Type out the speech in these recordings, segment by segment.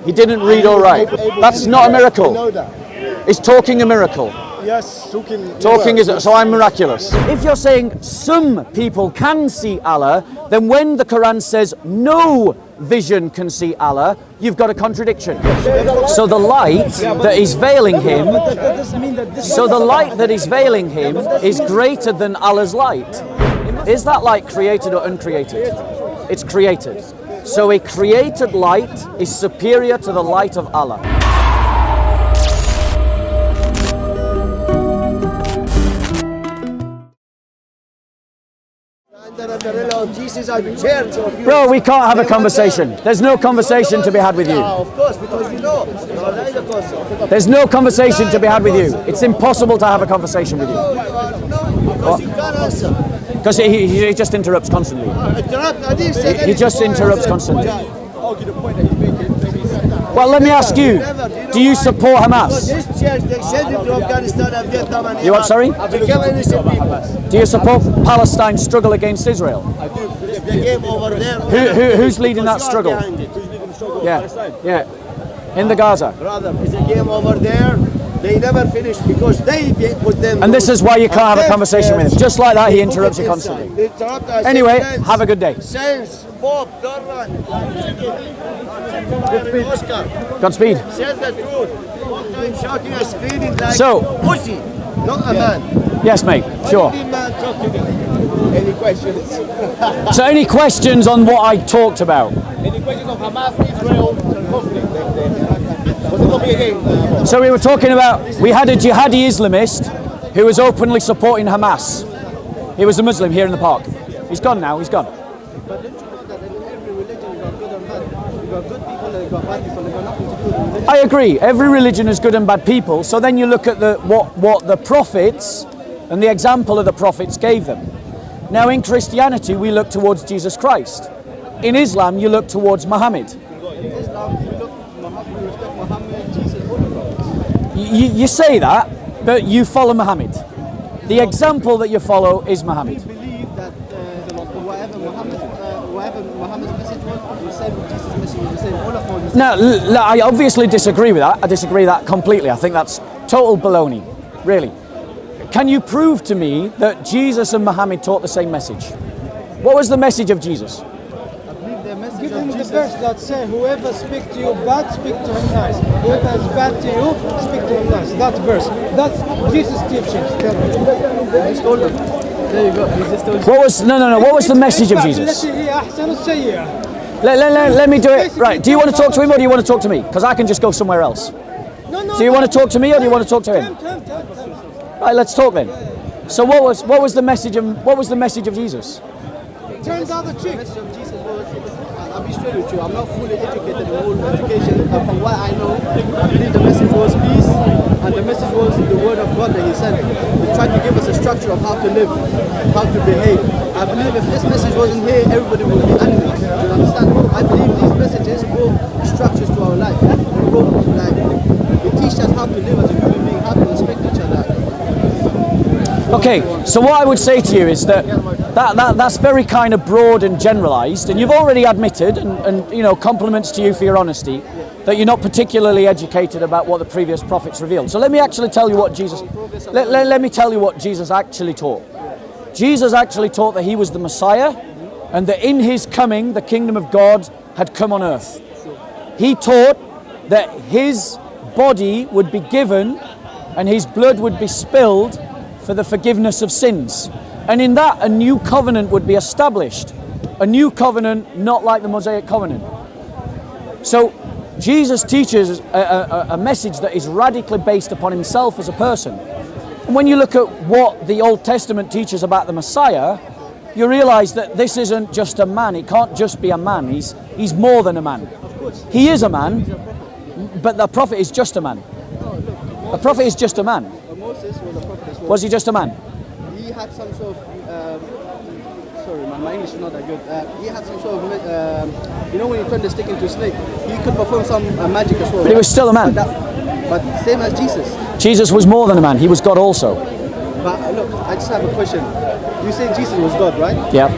He didn't read or write. That's not a miracle. Is talking a miracle? Yes, talking is, so I'm miraculous. If you're saying some people can see Allah, then when the Quran says no vision can see Allah, you've got a contradiction. So the light that is veiling him, is greater than Allah's light. Is that light created or uncreated? It's created. So a created light is superior to the light of Allah. Bro, we can't have a conversation. There's no conversation to be had with you. Of course, because you know. There's no conversation to be had with you. It's impossible to have a conversation with you. Because you can't answer. Because he just interrupts constantly. He just interrupts constantly. Well, let me ask you, do you support Hamas? This church, they send it to Afghanistan and Vietnam and You what, sorry? to kill innocent people. Do you support Palestine's struggle against Israel? I do. If they came over there... Who's leading that struggle? Yeah. In the Gaza. Brother, if they came over there, they never finished because they put them... And this is why you can't have a conversation with him. Just like that, he interrupts you constantly. Anyway, have a good day. Saints, Bob, don't run. Godspeed. Says the truth. One time shouting and screaming like pussy, not a man. Yes, mate, sure. Man talk to me. Any questions? So any questions on what I talked about? Any questions on Hamas, Israel, conflict? Was it not be again? So we were talking about, we had a jihadi Islamist who was openly supporting Hamas. He was a Muslim here in the park. He's gone now, he's gone. But don't you know that in every religion you've got good and bad? You've got good people and you've got bad people. They've got nothing to do with religion. I agree. Every religion has good and bad people. So then you look at what the prophets and the example of the prophets gave them. Now in Christianity we look towards Jesus Christ. In Islam you look towards Muhammad. In Islam we respect Muhammad, Jesus, all of them. You say that, but you follow Muhammad. The example that you follow is Muhammad. We believe that whatever Muhammad's message was, the same Jesus' message was the same. All of them was the same. Now, I obviously disagree with that. I disagree with that completely. I think that's total baloney, really. Can you prove to me that Jesus and Muhammad taught the same message? What was the message of Jesus? I believe their message Give of him the Jesus. verse that says, whoever speaks to you bad, speak to him nice. Whoever is bad to you, speak to him nice. That verse. That's Jesus' teachings. Tell me. He just told them. There you go. He just told you. What was what was the message of Jesus? Let me do it. Right. Do you want to talk to him or do you want to talk to me? Because I can just go somewhere else. No. Do you want to talk to me or do you want to talk to him? Right. Let's talk then. So what was the message of Jesus? Turns out the The trick. message of Jesus was, I'll be straight with you, I'm not fully educated in all education, but from what I know, I believe the message was peace, and the message was the word of God that he sent. He tried to give us a structure of how to live, how to behave. I believe if this message wasn't here, everybody would be animals. You understand? I believe these messages brought structures to our life. They teach us how to live as a human being, how to respect each other. Okay, so what I would say to you is that's very kind of broad and generalized, and you've already admitted, and you know, compliments to you for your honesty, that you're not particularly educated about what the previous prophets revealed. So let me actually tell you what Jesus, let me tell you what Jesus actually taught. Jesus actually taught that he was the Messiah, and that in his coming, the kingdom of God had come on earth. He taught that his body would be given, and his blood would be spilled for the forgiveness of sins. And in that, a new covenant would be established. A new covenant, not like the Mosaic covenant. So Jesus teaches a message that is radically based upon himself as a person. And when you look at what the Old Testament teaches about the Messiah, you realize that this isn't just a man. It can't just be a man. He's more than a man. He is a man, but the prophet is just a man. The prophet is just a man. Moses was a prophet as well. Was he just a man? He had some sort of, sorry man, my English is not that good. He had some sort of, you know when you turn the stick into a snake, he could perform some magic as well. But he was still a man. But same as Jesus. Jesus was more than a man. He was God also. But look, I just have a question. You say Jesus was God, right? Yeah.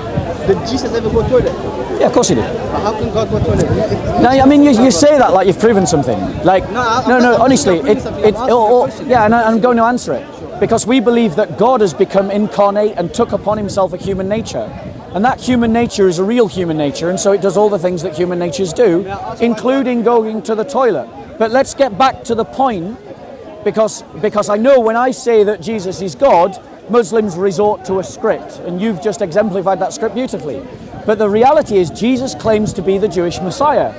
Did Jesus ever go toilet? Yeah, of course he did. But how can God go to it? No, I mean, you say that like you've proven something. Like, no, honestly, yeah, and I'm going to answer it. Because we believe that God has become incarnate and took upon himself a human nature. And that human nature is a real human nature, and so it does all the things that human natures do, including going to the toilet. But let's get back to the point, because I know when I say that Jesus is God, Muslims resort to a script, and you've just exemplified that script beautifully. But the reality is Jesus claims to be the Jewish Messiah.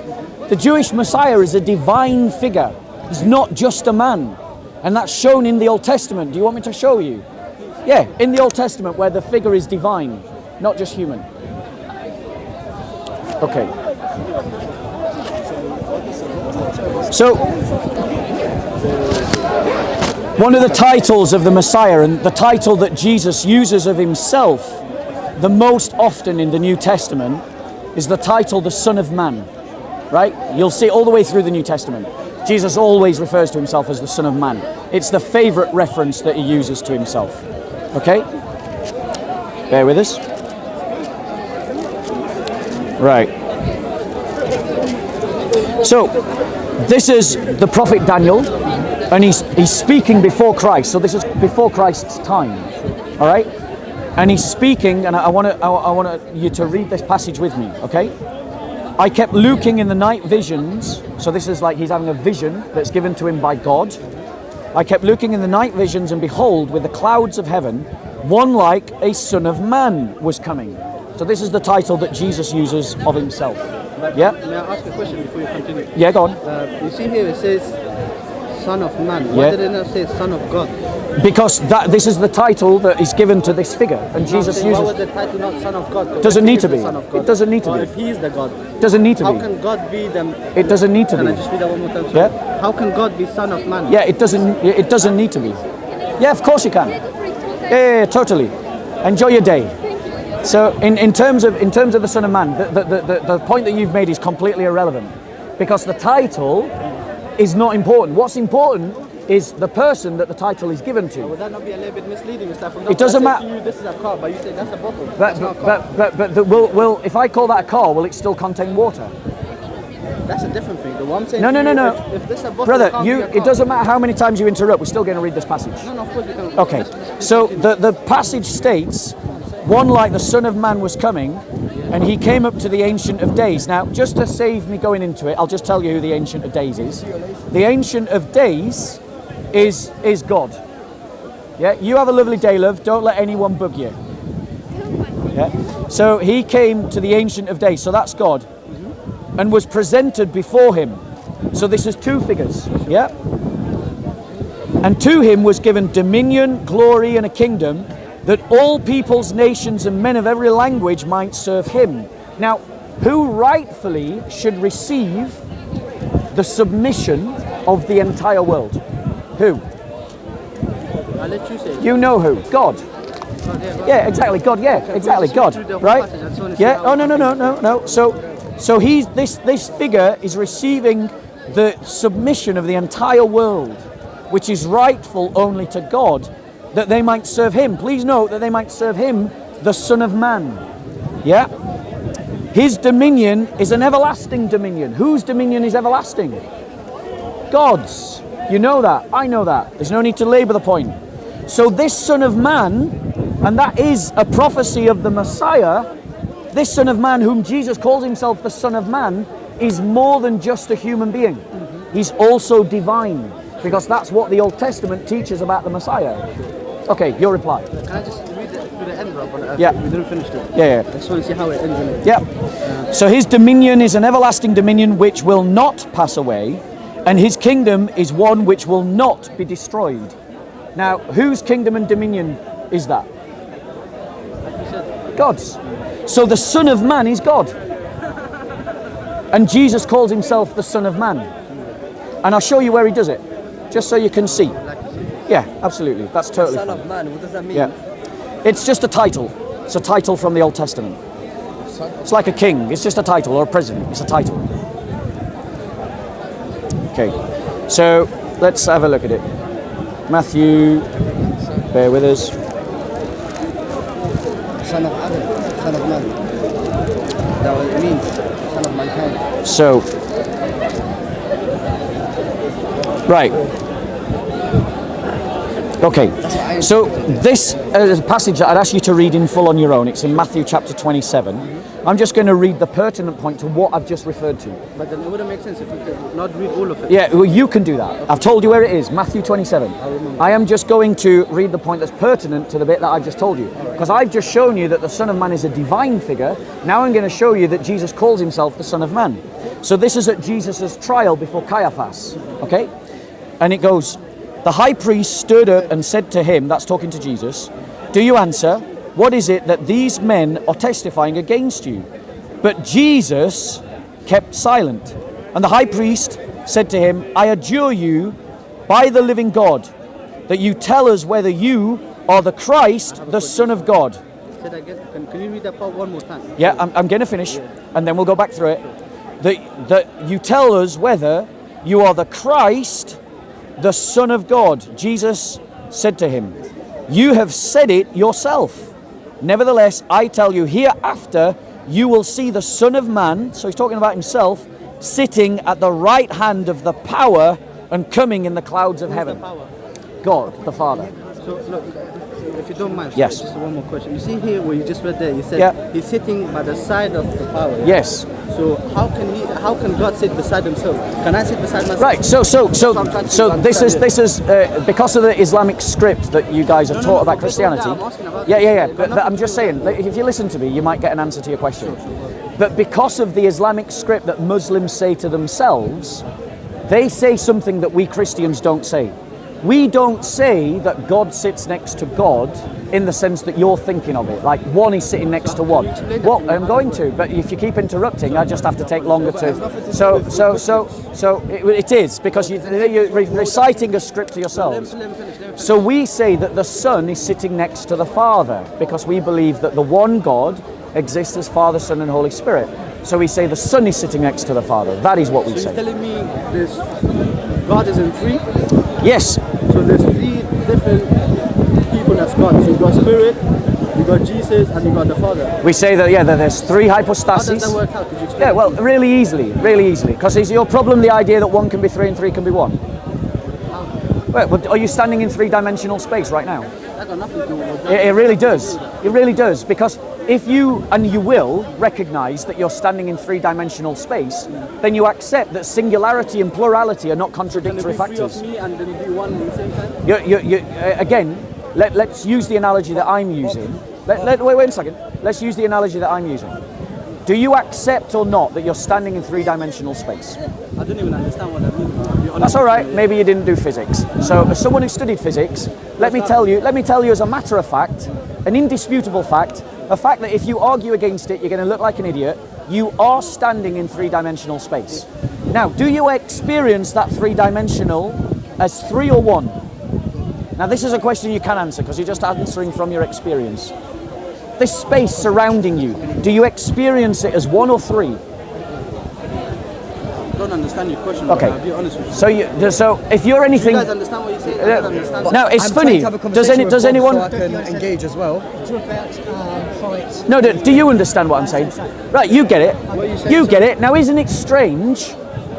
The Jewish Messiah is a divine figure. He's not just a man. And that's shown in the Old Testament. Do you want me to show you? Yeah, in the Old Testament where the figure is divine, not just human. Okay. So, one of the titles of the Messiah, and the title that Jesus uses of himself the most often in the New Testament, is the title the Son of Man. Right? You'll see all the way through the New Testament. Jesus always refers to himself as the Son of Man. It's the favorite reference that he uses to himself. Okay? Bear with us. Right. So, this is the prophet Daniel, and he's speaking before Christ. So this is before Christ's time. All right? And he's speaking, and I want you to read this passage with me, okay? I kept looking in the night visions. So this is like he's having a vision that's given to him by God. I kept looking in the night visions, and behold, with the clouds of heaven, one like a son of man was coming. So this is the title that Jesus uses of himself. But Yeah? may I ask a question before you continue? Yeah, go on. You see here it says Son of Man. Yeah. Why did it not say Son of God? Because this is the title that is given to this figure, and Jesus Why uses. was the title not Son of God? Doesn't If he need is to the be. Son of God, It doesn't need to or be. if he is the God, Doesn't need to how be. can God be them? It doesn't need to Can be. I just read that one more time? Yeah. How can God be Son of Man? Yeah, it doesn't need to be. Yeah, of course you can. Yeah, totally. Enjoy your day. So in terms of the Son of Man, the point that you've made is completely irrelevant, because the title is not important. What's important is the person that the title is given to. Would that not be a little bit misleading? Mr. For It doesn't example, I matter. say to you, this is a car, but you say that's a bottle. That's not a car. Will if I call that a car, will it still contain water? That's a different thing. The one I'm saying No, to no, you, no, no. If this is a bottle, Brother, it can't be a car. it doesn't matter how many times you interrupt, we're still going to read this passage. No, of course we can. Okay, so the passage states, one like the Son of Man was coming, and he came up to the Ancient of Days. Now, just to save me going into it, I'll just tell you who the Ancient of Days is. The Ancient of Days is God. Yeah, you have a lovely day, love. Don't let anyone bug you. Yeah. So he came to the Ancient of Days, so that's God, and was presented before him. So this is two figures. Yeah. And to him was given dominion, glory, and a kingdom, that all peoples, nations, and men of every language might serve him. Now, who rightfully should receive the submission of the entire world? Who? I'll let you say. You know who? God. Yeah, exactly. God. Yeah, exactly. God. Right? Yeah. Oh no. So he's this figure is receiving the submission of the entire world, which is rightful only to God, that they might serve him. Please note that they might serve him, the Son of Man. Yeah? His dominion is an everlasting dominion. Whose dominion is everlasting? God's. You know that. I know that. There's no need to labour the point. So this Son of Man, and that is a prophecy of the Messiah, this Son of Man, whom Jesus calls himself the Son of Man, is more than just a human being. He's also divine, because that's what the Old Testament teaches about the Messiah. Okay, your reply. Can I just read it to the end, Rob? Yeah. We didn't finish it. Yeah. I just want to see how it ends in it. Yeah. So his dominion is an everlasting dominion which will not pass away, and his kingdom is one which will not be destroyed. Now, whose kingdom and dominion is that? Like you said. God's. So the Son of Man is God. And Jesus calls himself the Son of Man. And I'll show you where he does it, just so you can see. Yeah, absolutely. That's totally Son fine. of Man, what does that mean? Yeah. It's just a title. It's a title from the Old Testament. It's like a king. It's just a title, or a president. It's a title. Okay. So let's have a look at it. Matthew, bear with us. Son of Adam, Son of Man. that what it means? Son of mankind. So, right. Okay, so this is a passage that I'd ask you to read in full on your own. It's in Matthew chapter 27. I'm just going to read the pertinent point to what I've just referred to. But then it wouldn't make sense if we could not read all of it. Yeah, well, you can do that. I've told you where it is, Matthew 27. I am just going to read the point that's pertinent to the bit that I've just told you. Because I've just shown you that the Son of Man is a divine figure. Now I'm going to show you that Jesus calls himself the Son of Man. So this is at Jesus' trial before Caiaphas, okay? And it goes, the high priest stood up and said to him, that's talking to Jesus, do you answer? What is it that these men are testifying against you? But Jesus kept silent. And the high priest said to him, I adjure you by the living God that you tell us whether you are the Christ, the Son of God. Can you read that part one more time? Yeah, I'm going to finish, and then we'll go back through it. That you tell us whether you are the Christ, the Son of God. Jesus said to him, you have said it yourself. Nevertheless, I tell you, hereafter you will see the Son of Man, so he's talking about himself, sitting at the right hand of the power and coming in the clouds of heaven. God, the Father. So, look, if you don't mind, Yes. just one more question. You see here where you just read there, you said he's sitting by the side of the power. Yes. So how can God sit beside himself? Can I sit beside myself? Right. So this is because of the Islamic script that you guys have taught about Christianity. Yeah. But I'm just saying, if you listen to me, you might get an answer to your question. But because of the Islamic script that Muslims say to themselves, they say something that we Christians don't say. We don't say that God sits next to God in the sense that you're thinking of it, like one is sitting next to one. Well, I'm going to, but if you keep interrupting, I just have to take longer to. So it is, because you're reciting a script to yourselves. So we say that the Son is sitting next to the Father, because we believe that the one God exists as Father, Son, and Holy Spirit. So we say the Son is sitting next to the Father. That is what we say. So you're telling me this God is in three? Yes. So there's three different people that's God. So you've got Spirit, you've got Jesus, and you've got the Father. We say that, that there's three hypostases. How does that work out? Could you explain? Yeah, well, really easily. Because is your problem the idea that one can be three and three can be one? Well, are you standing in three-dimensional space right now? That got nothing to do with that. It really does. It really does. Because if you, and you will, recognize that you're standing in three-dimensional space, then you accept that singularity and plurality are not contradictory factors. Can it be three of me and then be one at the same time? Again, let's use the analogy that I'm using. Wait a second. Let's use the analogy that I'm using. Do you accept or not that you're standing in three-dimensional space? I don't even understand what that means. I'll be honest. That's all right. Maybe you didn't do physics. So, as someone who studied physics, let me tell you as a matter of fact, an indisputable fact, a fact that if you argue against it, you're going to look like an idiot. You are standing in three-dimensional space. Now, do you experience that three-dimensional as three or one? Now, this is a question you can answer because you're just answering from your experience. This space surrounding you, do you experience it as one or three? I don't understand your question. Okay. I'll be honest with you. So if you're anything, You guys understand what you're saying? I don't understand. now it's I'm funny. trying to have a Does conversation anyone? with Bob so I can engage as well. Talk about height. No, do you understand what I'm saying? Right, you get it. You get it. Now, isn't it strange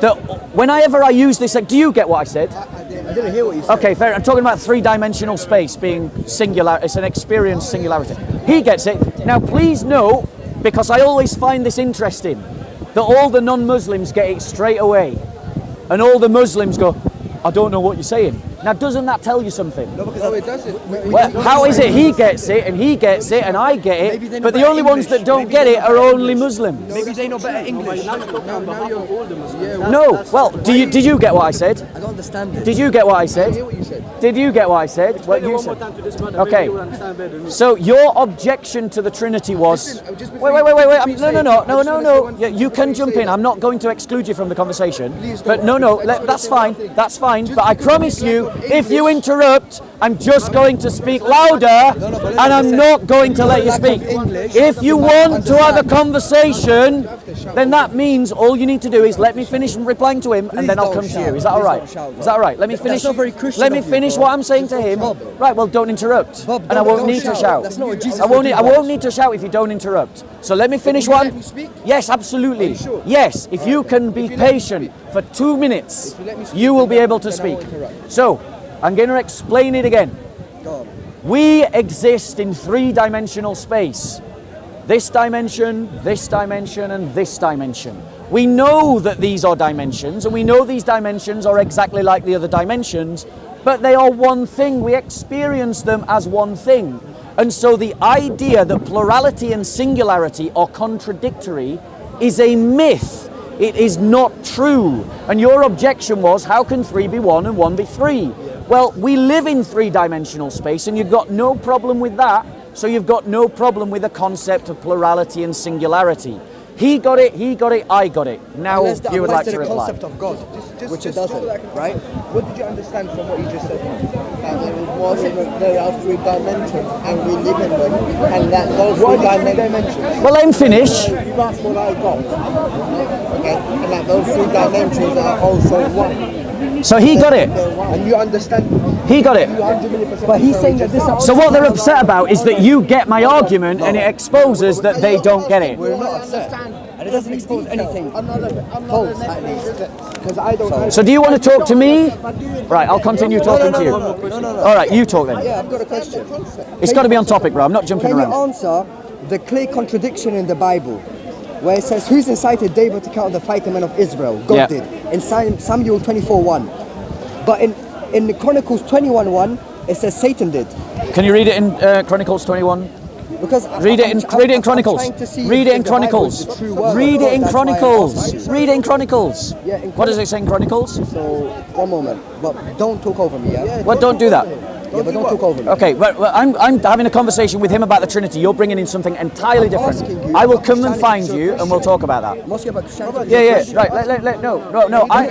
that whenever I use this, do you get what I said? I didn't hear what you said. Okay, fair. I'm talking about three-dimensional space being singular. It's an experienced singularity. He gets it. Now, please note, because I always find this interesting, that all the non-Muslims get it straight away, and all the Muslims go, I don't know what you're saying. Now, doesn't that tell you something? No, because it does it. Well, how is it he gets it and he gets it and I get it, but the only ones that don't get it are only Muslims? Maybe they know better English. Now you're older Muslims. No. Well, did you get what I said? I don't understand it. Did you get what I said? I hear what you said. Did you get what I said? What Explain it you one more said? time to this brother. Okay. Maybe he will understand better than me. So your objection to the Trinity was... Listen, just before Wait. you No. say it, I just wanna say one Yeah, thing you before can you jump say in. that. I'm not going to exclude you from the conversation. Please But don't. no. I just wanna That's say one fine. thing. That's fine. Just But I because promise we you, lack of if you English- interrupt, I'm just going to speak louder, and I'm not going to let you speak. If you want to have a conversation, then that means all you need to do is let me finish replying to him, and then I'll come to you. Is that all right? Is that all right? Let me finish. not very Christian Let me of you, finish bro. what I'm saying to him. Right. Well, don't interrupt, Bob, and I won't don't need to shout. shout. That's not what Jesus I won't. would do, I Bob. won't need to shout if you don't interrupt. So let me finish what. Let me speak? Yes, absolutely. sure? Yes, if you can be patient for 2 minutes, you will be able to speak. So, I'm going to explain it again. We exist in three-dimensional space. This dimension, and this dimension. We know that these are dimensions, and we know these dimensions are exactly like the other dimensions, but they are one thing. We experience them as one thing. And so the idea that plurality and singularity are contradictory is a myth. It is not true. And your objection was, how can 3 be 1 and 1 be 3? Well, we live in three-dimensional space, and you've got no problem with that, so you've got no problem with the concept of plurality and singularity. He got it, I got it. Now Unless that you would like applies to the reply. concept of God, which it doesn't, right? What did you understand from what you just said? There are 3 dimensions and we live in them, and that those 3 dimensions. Well, let him finish. You asked what I got. Okay? And that those 3 dimensions are also one. So he got it. And you understand. He got it. But he's saying that this. So what they're upset about is that you get my argument and it exposes that they don't get it. We're not upset, and it doesn't expose anything false, at least. Because I don't. So do you want to talk to me? Right, I'll continue talking to you. No. All right, you talk then. Yeah, I've got a question. It's got to be on topic, bro. I'm not jumping Can you around. answer the clear contradiction in the Bible, where it says, "Who's incited David to count the fighting men of Israel?" God Yeah. did in Samuel 24:1. But in the Chronicles 21:1, it says Satan did. Can you read it in Chronicles 21? Because Read it in Chronicles. I'm trying to see Read if it in the Bible Chronicles. is the true word Read of it God. in That's why I'm Chronicles. asking. Read it in Chronicles. Yeah, in What does it say in Chronicles? So, one moment. But don't talk over me, yeah? Well, don't do that. Yeah, but don't talk over me. Okay, well, I'm having a conversation with him about the Trinity. You're bringing in something entirely different. asking you I will about come and Christianity, find so you, and we'll Christian. talk about that. I'm asking about Christianity. Yeah. Right. No.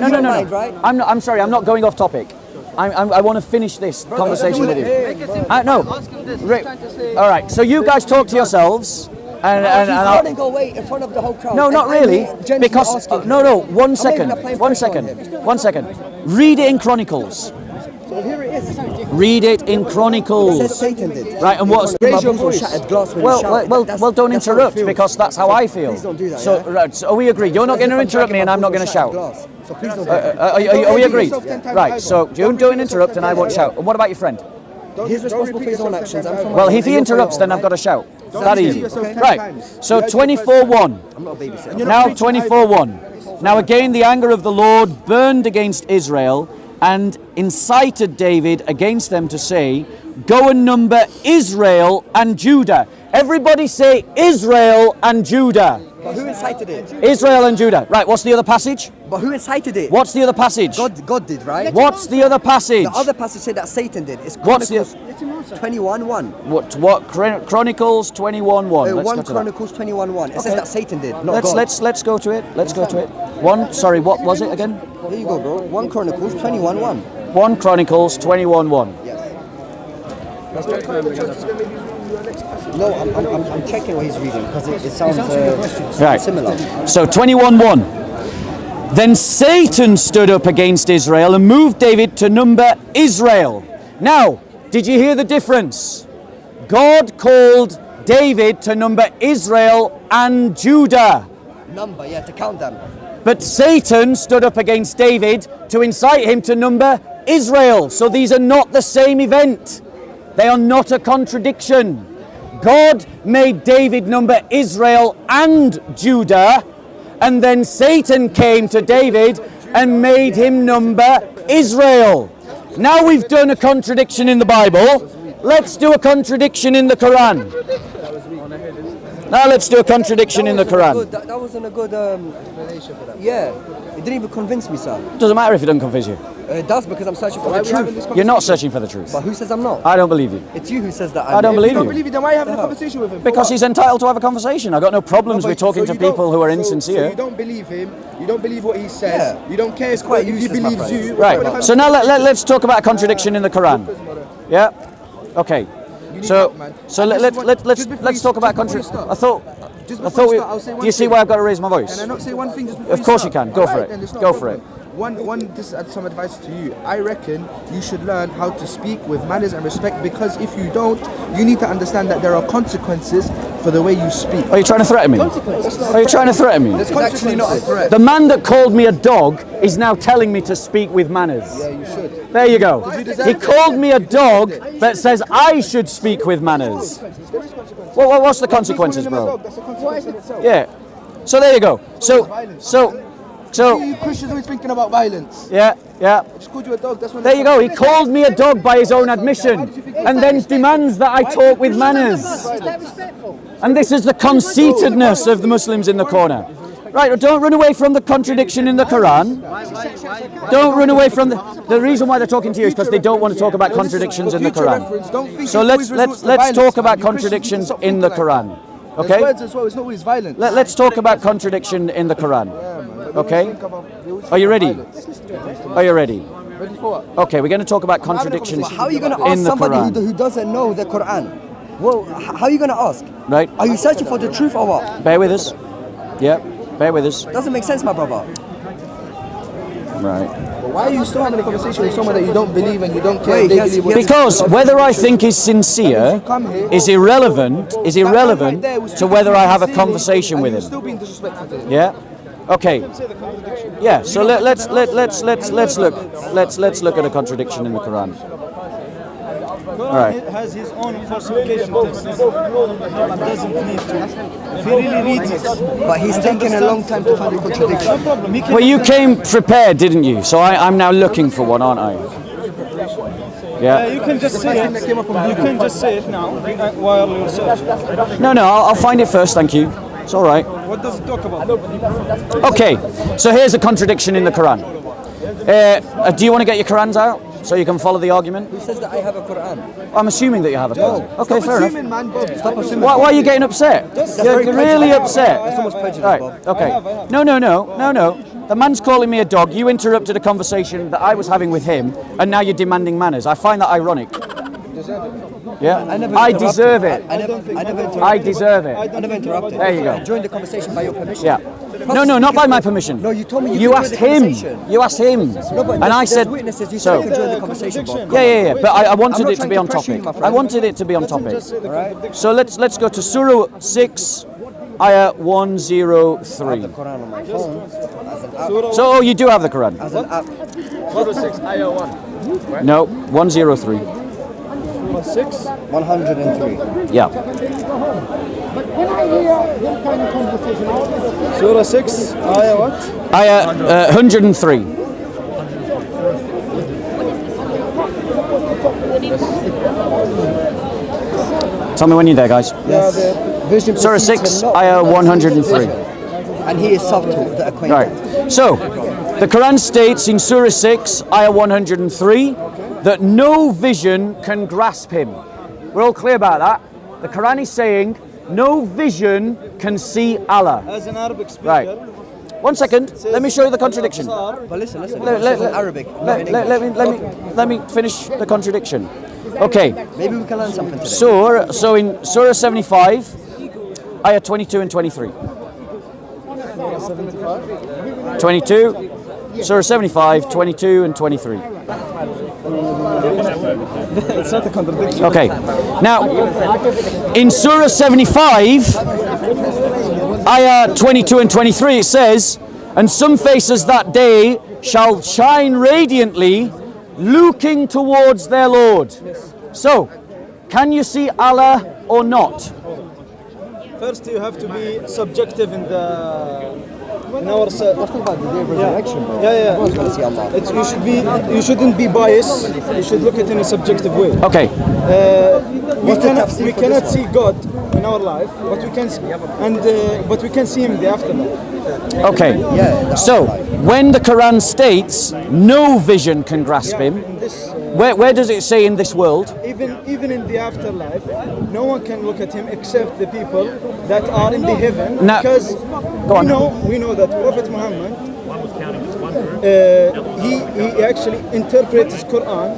You don't mind, right? I'm sorry. I'm not going off topic. I want to finish this conversation with you. No. All right. So you guys talk to yourselves, and He's I'll, running away in front of the whole crowd. no, not And I'm really, here gently because asking no. him. One I'm second. not even applying One pressure on second. him. 1 second. Read it in Chronicles. So here it is. Read it in It says Chronicles. Satan did. Right, and what's My your bones were shattered glass when you shouted. well, don't That's how it interrupt feels. because that's how I feel. Please don't do that, So, yeah? right, so we agree. You're not going to interrupt me, and I'm not going to shout. So please don't do that. Are we agreed? Right. So you don't interrupt, and I won't shout. And what about your friend? He's responsible for his own actions. I'm from Well, if and he you're interrupts, from then I've got to shout. Don't That repeat easy. yourself 10 Right. times. So 24:1. I'm not a babysitter. Now 24:1. Now again, the anger of the Lord burned against Israel and incited David against them to say, "Go and number Israel and Judah." Everybody say Israel and Judah. But who incited it? Israel and Judah. Right. What's the other passage? But who incited it? What's the other passage? God did, right? What's the other passage? The other passage said that Satan did. It's What's the- Chronicles 21:1. What? Chronicles 21:1. Let's 1 go to that. Chronicles 21:1. It says Okay. that Satan did, not God. Let's go to it. Let's go to it. Sorry, what was it again? Here you go, bro. 1 Chronicles 21:1. 1 Chronicles 21:1. Yes. No, I'm checking what he's reading because it sounds Right. similar. So 21:1. Then Satan stood up against Israel and moved David to number Israel. Now, did you hear the difference? God called David to number Israel and Judah. Number, yeah, to count them. But Satan stood up against David to incite him to number Israel. So these are not the same event. They are not a contradiction. God made David number Israel and Judah, and then Satan came to David and made him number Israel. Now we've done a contradiction in the Bible. Let's do a contradiction in the Quran. Now let's do a contradiction in the Quran. That wasn't a good explanation for that. Yeah, it didn't even convince me, sir. Doesn't matter if it doesn't convince you. It does because I'm searching for the truth. You're not searching for the truth. But who says I'm not? I don't believe you. It's you who says that. I don't believe You don't you. believe it, then why are you having a conversation with him? For Because what? he's entitled to have a conversation. I've got no problems with talking to So you don't- people who are So insincere. you don't believe him, you don't believe what he says, Yeah. you don't care if quite he useless, my believes friend. you. Right. So now let's talk about a contradiction in the Quran. Yeah. Okay. So let's talk about contradiction. I thought. Do you see why I've got to raise my voice? Can I not say one thing just before Of course you start? can. Go for Alright, it. then it's not Go a for it. problem. This is some advice to you. I reckon you should learn how to speak with manners and respect, because if you don't, you need to understand that there are consequences for the way you speak. Are you trying to threaten me? Are you trying to threaten me? It's actually not a threat. The man that called me a dog is now telling me to speak with manners. Yeah, you should. There you go. He called me a dog that says I should speak with manners. Well, what's the consequences, bro? That's a consequence in itself. Yeah. So there you go. So You Christians always thinking about violence. yeah. I just called you a dog. That's when There you go. He called me a dog by his own admission, and then demands that I talk with manners. Is that respectful? And this is the conceitedness of the Muslims in the corner. Right, don't run away from the contradiction in the Quran. Don't run away from the reason why they're talking to you is because they don't want to talk about contradictions in the Quran. So let's talk about contradictions in the Quran. Okay? Words as well. It's not always violence. Let's talk about contradiction in the Quran. Okay? Are you ready? Are you ready? Ready for what? Okay, we're going to talk about contradictions How are you going to in ask the somebody Quran. who doesn't know the Quran? Well, how are you going to ask? Right? Are you searching for the truth or what? Bear with us. Yeah, bear with us. Doesn't make sense, my brother. Right. Why are you still having a conversation with someone that you don't believe and you don't care? Wait, they yes, believe what- Because whether I think is sincere is irrelevant to whether I have a conversation with You're him. still being disrespectful to him. Yeah. Okay. Yeah. So let's look at a contradiction in the Quran. Right. Has his own falsification tests. Doesn't need to. If he really reads it. But he's taking a long time to find a contradiction. No problem. He can Well, you came prepared, didn't you? So I'm now looking for one, aren't I? Yeah. you can just say it. You can just say it now while you're searching. No, I'll find it first. Thank you. It's all right. What does it talk about? Okay. So here's a contradiction in the Quran. Do you want to get your Qurans out so you can follow the argument? Who says that I have a Quran? I'm assuming that you have a Quran. Okay, fair enough. Assuming, man, Bob. Stop assuming. Why are you getting upset? You're really upset. That's almost prejudice, Right, Bob. okay. No. The man's calling me a dog. You interrupted a conversation that I was having with him, and now you're demanding manners. I find that ironic. Yeah, I deserve it. I never interrupted. I deserve it. I never interrupted. There you go. I joined the conversation by your permission. Yeah. No, not by my permission. No, you told me you You could asked join the him. conversation. You asked him. No, but And I there's said, witnesses. You so. said you could join the conversation, Bob. Yeah. But I wanted I'm not it to trying be to on pressure you, topic. my friend. I wanted it to be on topic. Just say the contradiction. So let's go to Surah 6, Ayah 103. Quran on my phone. As an app. So you do have the Quran? As an app. Surah 6, Ayah 1. No, 103. 103. Yeah. But when I hear that kind of conversation, I always Surah 6, Ayah what? Ayah 103. Tell me when you're there, guys. Yes. Vision Surah precedes 6, him not. Ayah 103. And he is subtle, the acquaintance. Right. So, the Quran states in Surah 6, Ayah 103, that no vision can grasp him. We're all clear about that. The Quran is saying no vision can see Allah. As an Arabic speaker. Right. One second. Let me show you the contradiction. But listen. Let- This let- is in Arabic. not in English. Let me finish the contradiction. Okay. Maybe we can learn something today. So in Surah 75, Ayah 22 and 23. 22, Surah 75, 22 and 23. It's not a contradiction. Okay. Now, in Surah 75, Ayah 22 and 23, it says, "And some faces that day shall shine radiantly, looking towards their Lord." So, can you see Allah or not? First, you have to be subjective in our Resurrection, bro. Yeah. Everyone's gonna see Allah. You shouldn't be biased. You should look at it in a subjective way. Okay. We What's the tafsir we for cannot this see God in our life, but we can see, but we can see Him in the afterlife. Okay. Yeah, the So, afterlife. when the Quran states no vision can grasp him, In this, where does it say in this world? even in the afterlife, no one can look at Him except the people that are in the heaven, Now- because Go on. we know that Prophet Muhammad he actually interprets Quran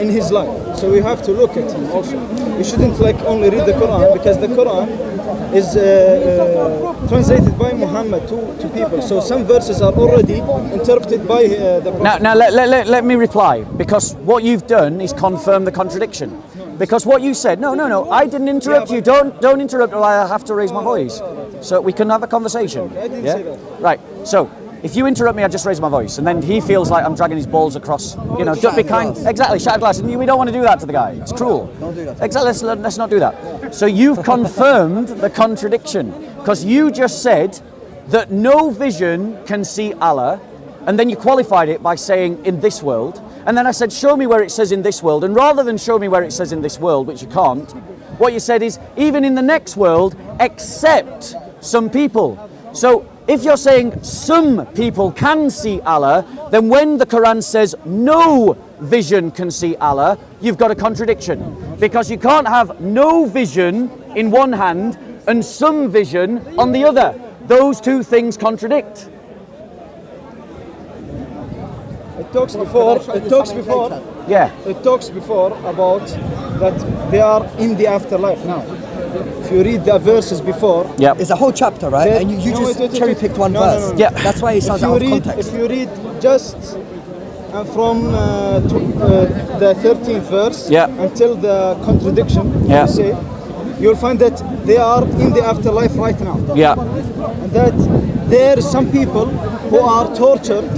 in his life. So we have to look at him also. We shouldn't like only read the Quran, because the Quran is translated by Muhammad to people. So some verses are already interpreted by the Prophet. Now let me reply, because what you've done is confirm the contradiction. Because what you said, no, I didn't interrupt you. Don't interrupt, or I have to raise my voice. So we can have a conversation. Okay, I didn't say that. Right. So if you interrupt me, I just raise my voice, and then he feels like I'm dragging his balls across. You know, don't be kind. Exactly, shattered glass. And we don't want to do that to the guy. It's cruel. Don't do that. Exactly. Let's not do that. So you've confirmed the contradiction, because you just said that no vision can see Allah, and then you qualified it by saying in this world. And then I said, show me where it says in this world. And rather than show me where it says in this world, which you can't, what you said is even in the next world, except some people. So if you're saying some people can see Allah, then when the Quran says no vision can see Allah, you've got a contradiction. Because you can't have no vision in one hand and some vision on the other. Those two things contradict. It talks before. Yeah. It talks before about that they are in the afterlife now. If you read the verses before, Yeah. It's a whole chapter, right? And you No, just wait. cherry picked one No, verse. no. Yeah. That's why it sounds if out you of read, context. if you read just from the 13th verse Yeah. until the contradiction, Yeah. you say, you'll find that they are in the afterlife right now, Yeah. and that there are some people who are tortured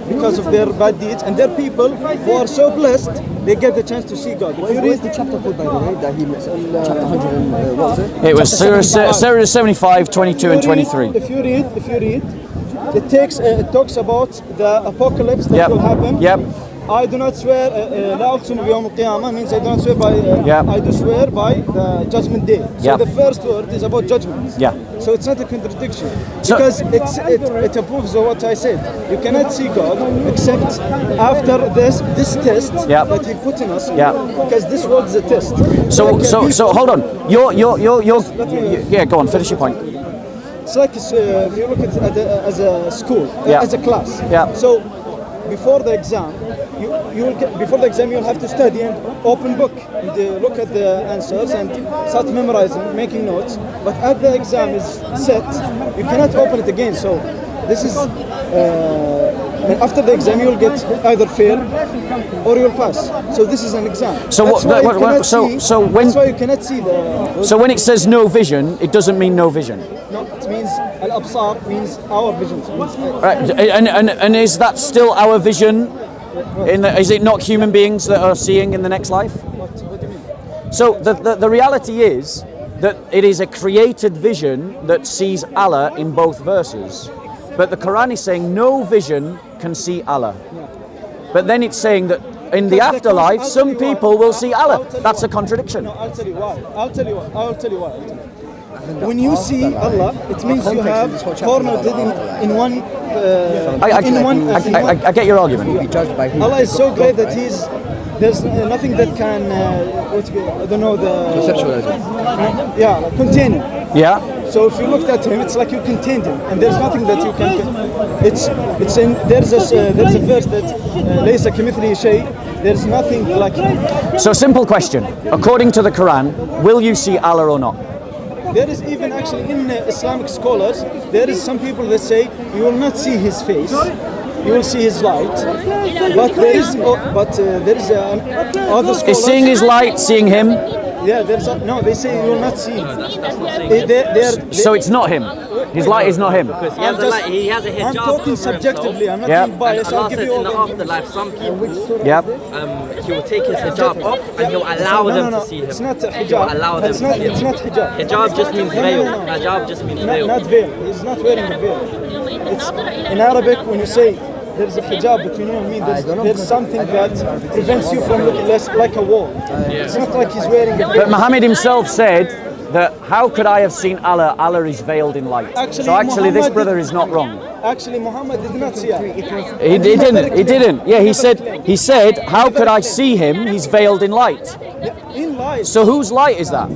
because of their bad deeds, and there are people who are so blessed they get the chance to see God. If you What is read the chapter called, by the way, that he chapter 100 and, what was it? It was Surah 75, 22 and 23. If you read, it talks about the apocalypse that Yep. will happen. Yep. I do not swear. لا أقسم بيوم القيامة means I do not swear by. Yep. I do swear by the judgment day. So Yep. the first word is about judgment. Yeah. So it's not a contradiction, So- because it approves of what I said. You cannot see God except after this test Yep. that He put in us. Yep. Because this world is a test. So hold on. You're yeah. Go on. Finish your point. It's like if you look at it as a school, Yeah. as a class. Yeah. So before the exam, you'll have to study and open book and look at the answers and start memorizing, making notes. But at the exam is set, you cannot open it again. So this is and after the exam you'll get either fail or you'll pass. So this is an exam. So That's what- why you what- cannot so- see- so when- that's why you cannot see the. So when it says no vision, it doesn't mean no vision. No, it means al-absar means our visions. Right. And is that still our vision? Is it not human beings that are seeing in the next life? What do you mean? So the reality is that it is a created vision that sees Allah in both verses. But the Quran is saying no vision can see Allah. But then it's saying that in the afterlife, some people will see Allah. That's a contradiction. No, I'll tell you why. When you see Allah, it means you have cornered it in one. I get your argument. Be judged by who? Allah is so great that there's nothing that can I don't know contain him. Yeah. So if you looked at him, it's like you contained him, and there's nothing that you can. It's in there's a verse that ليس كمثله شيء. There's nothing like him. So simple question. According to the Quran, will you see Allah or not? There is even actually in Islamic scholars, there is some people that say you will not see his face, you will see his light, but there is other scholars. Is seeing his light seeing him? Yeah, they say you will not see him. So it's not him. His light is not him. Because he has a light, he has a hijab. I'm talking over subjectively. I'm not Yeah. being biased. Allah I'll give says you all in the the afterlife, some people, Yep. he will take his hijab off and he'll allow them to see him. It's not a He will hijab. allow them It's to not. see him. It's not hijab. Hijab just means veil. No. Hijab just means veil. Not veil. He's not wearing a veil. It's, in Arabic, when you say there's a hijab between you and me, there's something that prevents you from looking less like a wall. It's not like he's wearing a veil. But Muhammad himself said that how could I have seen Allah? Allah is veiled in light. So actually this Muhammad brother is not wrong. Actually, Muhammad did not see Allah. He didn't. He didn't. Yeah, he said, how could I see him? He's veiled in light. In light. So whose light is that?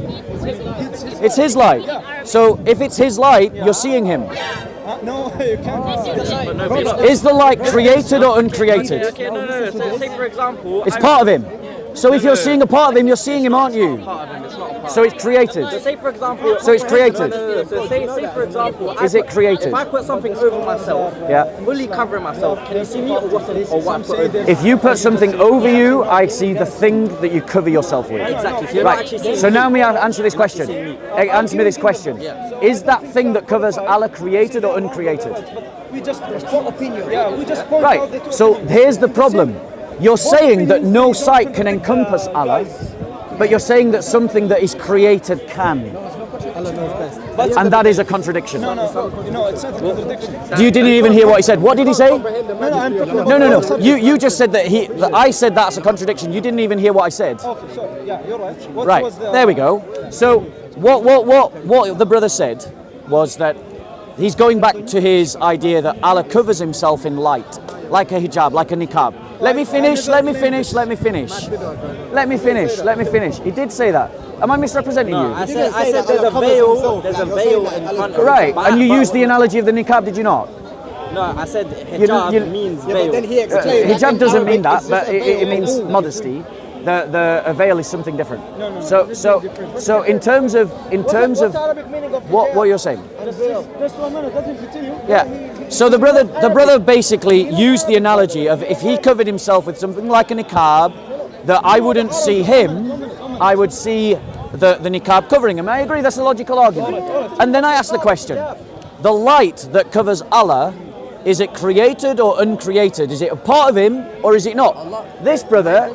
It's his light. So if it's his light, you're seeing him. No, you can't. Is the light created or uncreated? Okay, no. So say for example, It's part of him. So if you're seeing a part of him, you're seeing him, aren't you? Part of him, it's not a part. So it's created. So say for example. So it's created. No. So say for example. Is it created? If I put something over myself, Yeah. fully covering myself, can you see me or what I put over? If you put something over you, I see the thing that you cover yourself with. Exactly. So you're not actually Right. seeing So me. now me answer this question. Answer me this question. Is that thing that covers Allah created or uncreated? We just opinion. Yeah, we just point out the Right. two So here's the problem. You're saying that no sight can encompass Allah, but you're saying that something that is created can. And that is a contradiction. No, it's not a contradiction. You didn't even hear what he said. What did he say? No, I'm talking about No. You just said that I said that's a contradiction. You didn't even hear what I said. Okay, sorry. Yeah, you're right. What Right. was the, There we go. So what the brother said was that he's going back to his idea that Allah covers himself in light, like a hijab, like a niqab. Let me finish. He did say that. Am I misrepresenting you? I said there's a veil. There's a veil in front of Right. But And you used the analogy of the niqab, did you not? No, I said hijab you- means Yeah, veil. but then he explained. Hijab doesn't mean that, but it means modesty. A veil is something different. So in terms of Arabic meaning of what you're saying. Just 1 minute, let him continue. Yeah. So the brother basically used the analogy of if he covered himself with something like a niqab, that I wouldn't see him, I would see the niqab covering him. I agree, that's a logical argument. And then I asked the question, the light that covers Allah, is it created or uncreated? Is it a part of him or is it not? This brother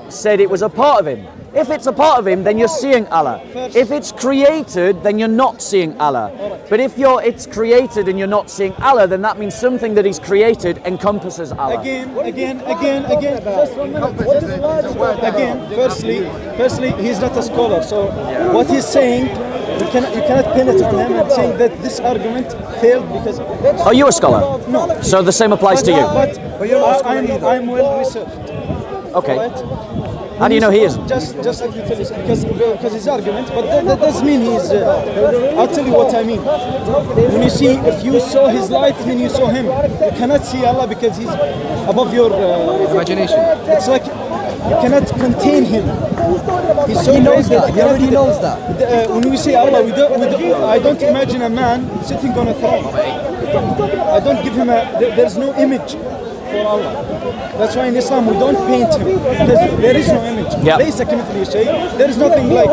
said it was a part of him. If it's a part of him, then you're seeing Allah. If it's created, then you're not seeing Allah. But if it's created and you're not seeing Allah, then that means something that is created encompasses Allah. Again. Just 1 minute. Again, firstly, he's not a scholar. So what he's saying, you cannot pin it on him and saying that this argument failed because. Are you a scholar? No. So the same applies to you. But I'm well researched. Okay. Right? How do you know he isn't? Just let me tell you because his argument, but that doesn't mean he's. I'll tell you what I mean. When you see, if you saw his light, then you saw him. You cannot see Allah because he's above your Imagination. It's like you cannot contain him. He's so He knows great that. He already knows that. when we say Allah, I don't imagine a man sitting on a throne. I don't give him there's no image for Allah. That's why in Islam we don't paint him. There is no image. Yeah. There is nothing like.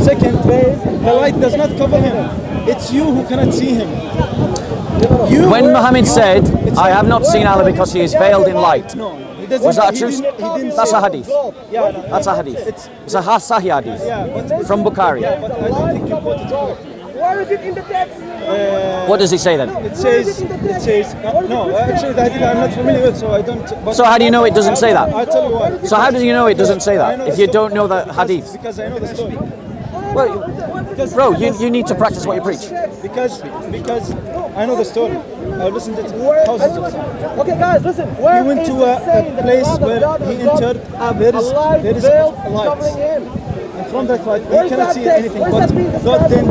Second, the light does not cover him. It's you who cannot see him. When Muhammad said, I have not seen Allah because he is veiled in light. No, he doesn't. Was that he true? didn't- he didn't That's say a that. hadith. Yeah, That's a hadith. It's a Sahih hadith but from Bukhari. Yeah, but I don't think you quoted correctly. Where is it in the text? What does he say then? It says no. Actually, the hadith I'm not familiar with, so I don't. But So how do you know it doesn't say that? I'll tell you why. So how do you know it doesn't say I that know if the you story. don't know the hadith? Because I know the story. Well, bro, you need to practice what you preach. Because I know the story. I've listened to thousands of times. Okay, guys, listen. He went to a place where he entered. There is a light. And from that light, he cannot see anything. But God then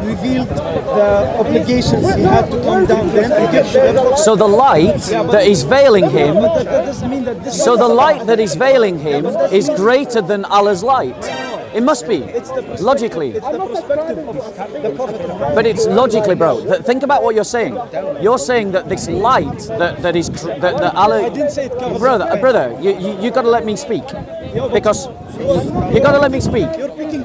revealed the obligations he had to come down then and give them. So the light that is veiling him, But that doesn't mean that this. so the light that is veiling him is greater than Allah's light. It must be, logically. It's the perspective of the Prophet Muhammad. But it's logically, bro. Think about what you're saying. You're saying that this light that is that Allah. I didn't say it covers Brother, you got to let me speak, because you got to let me speak.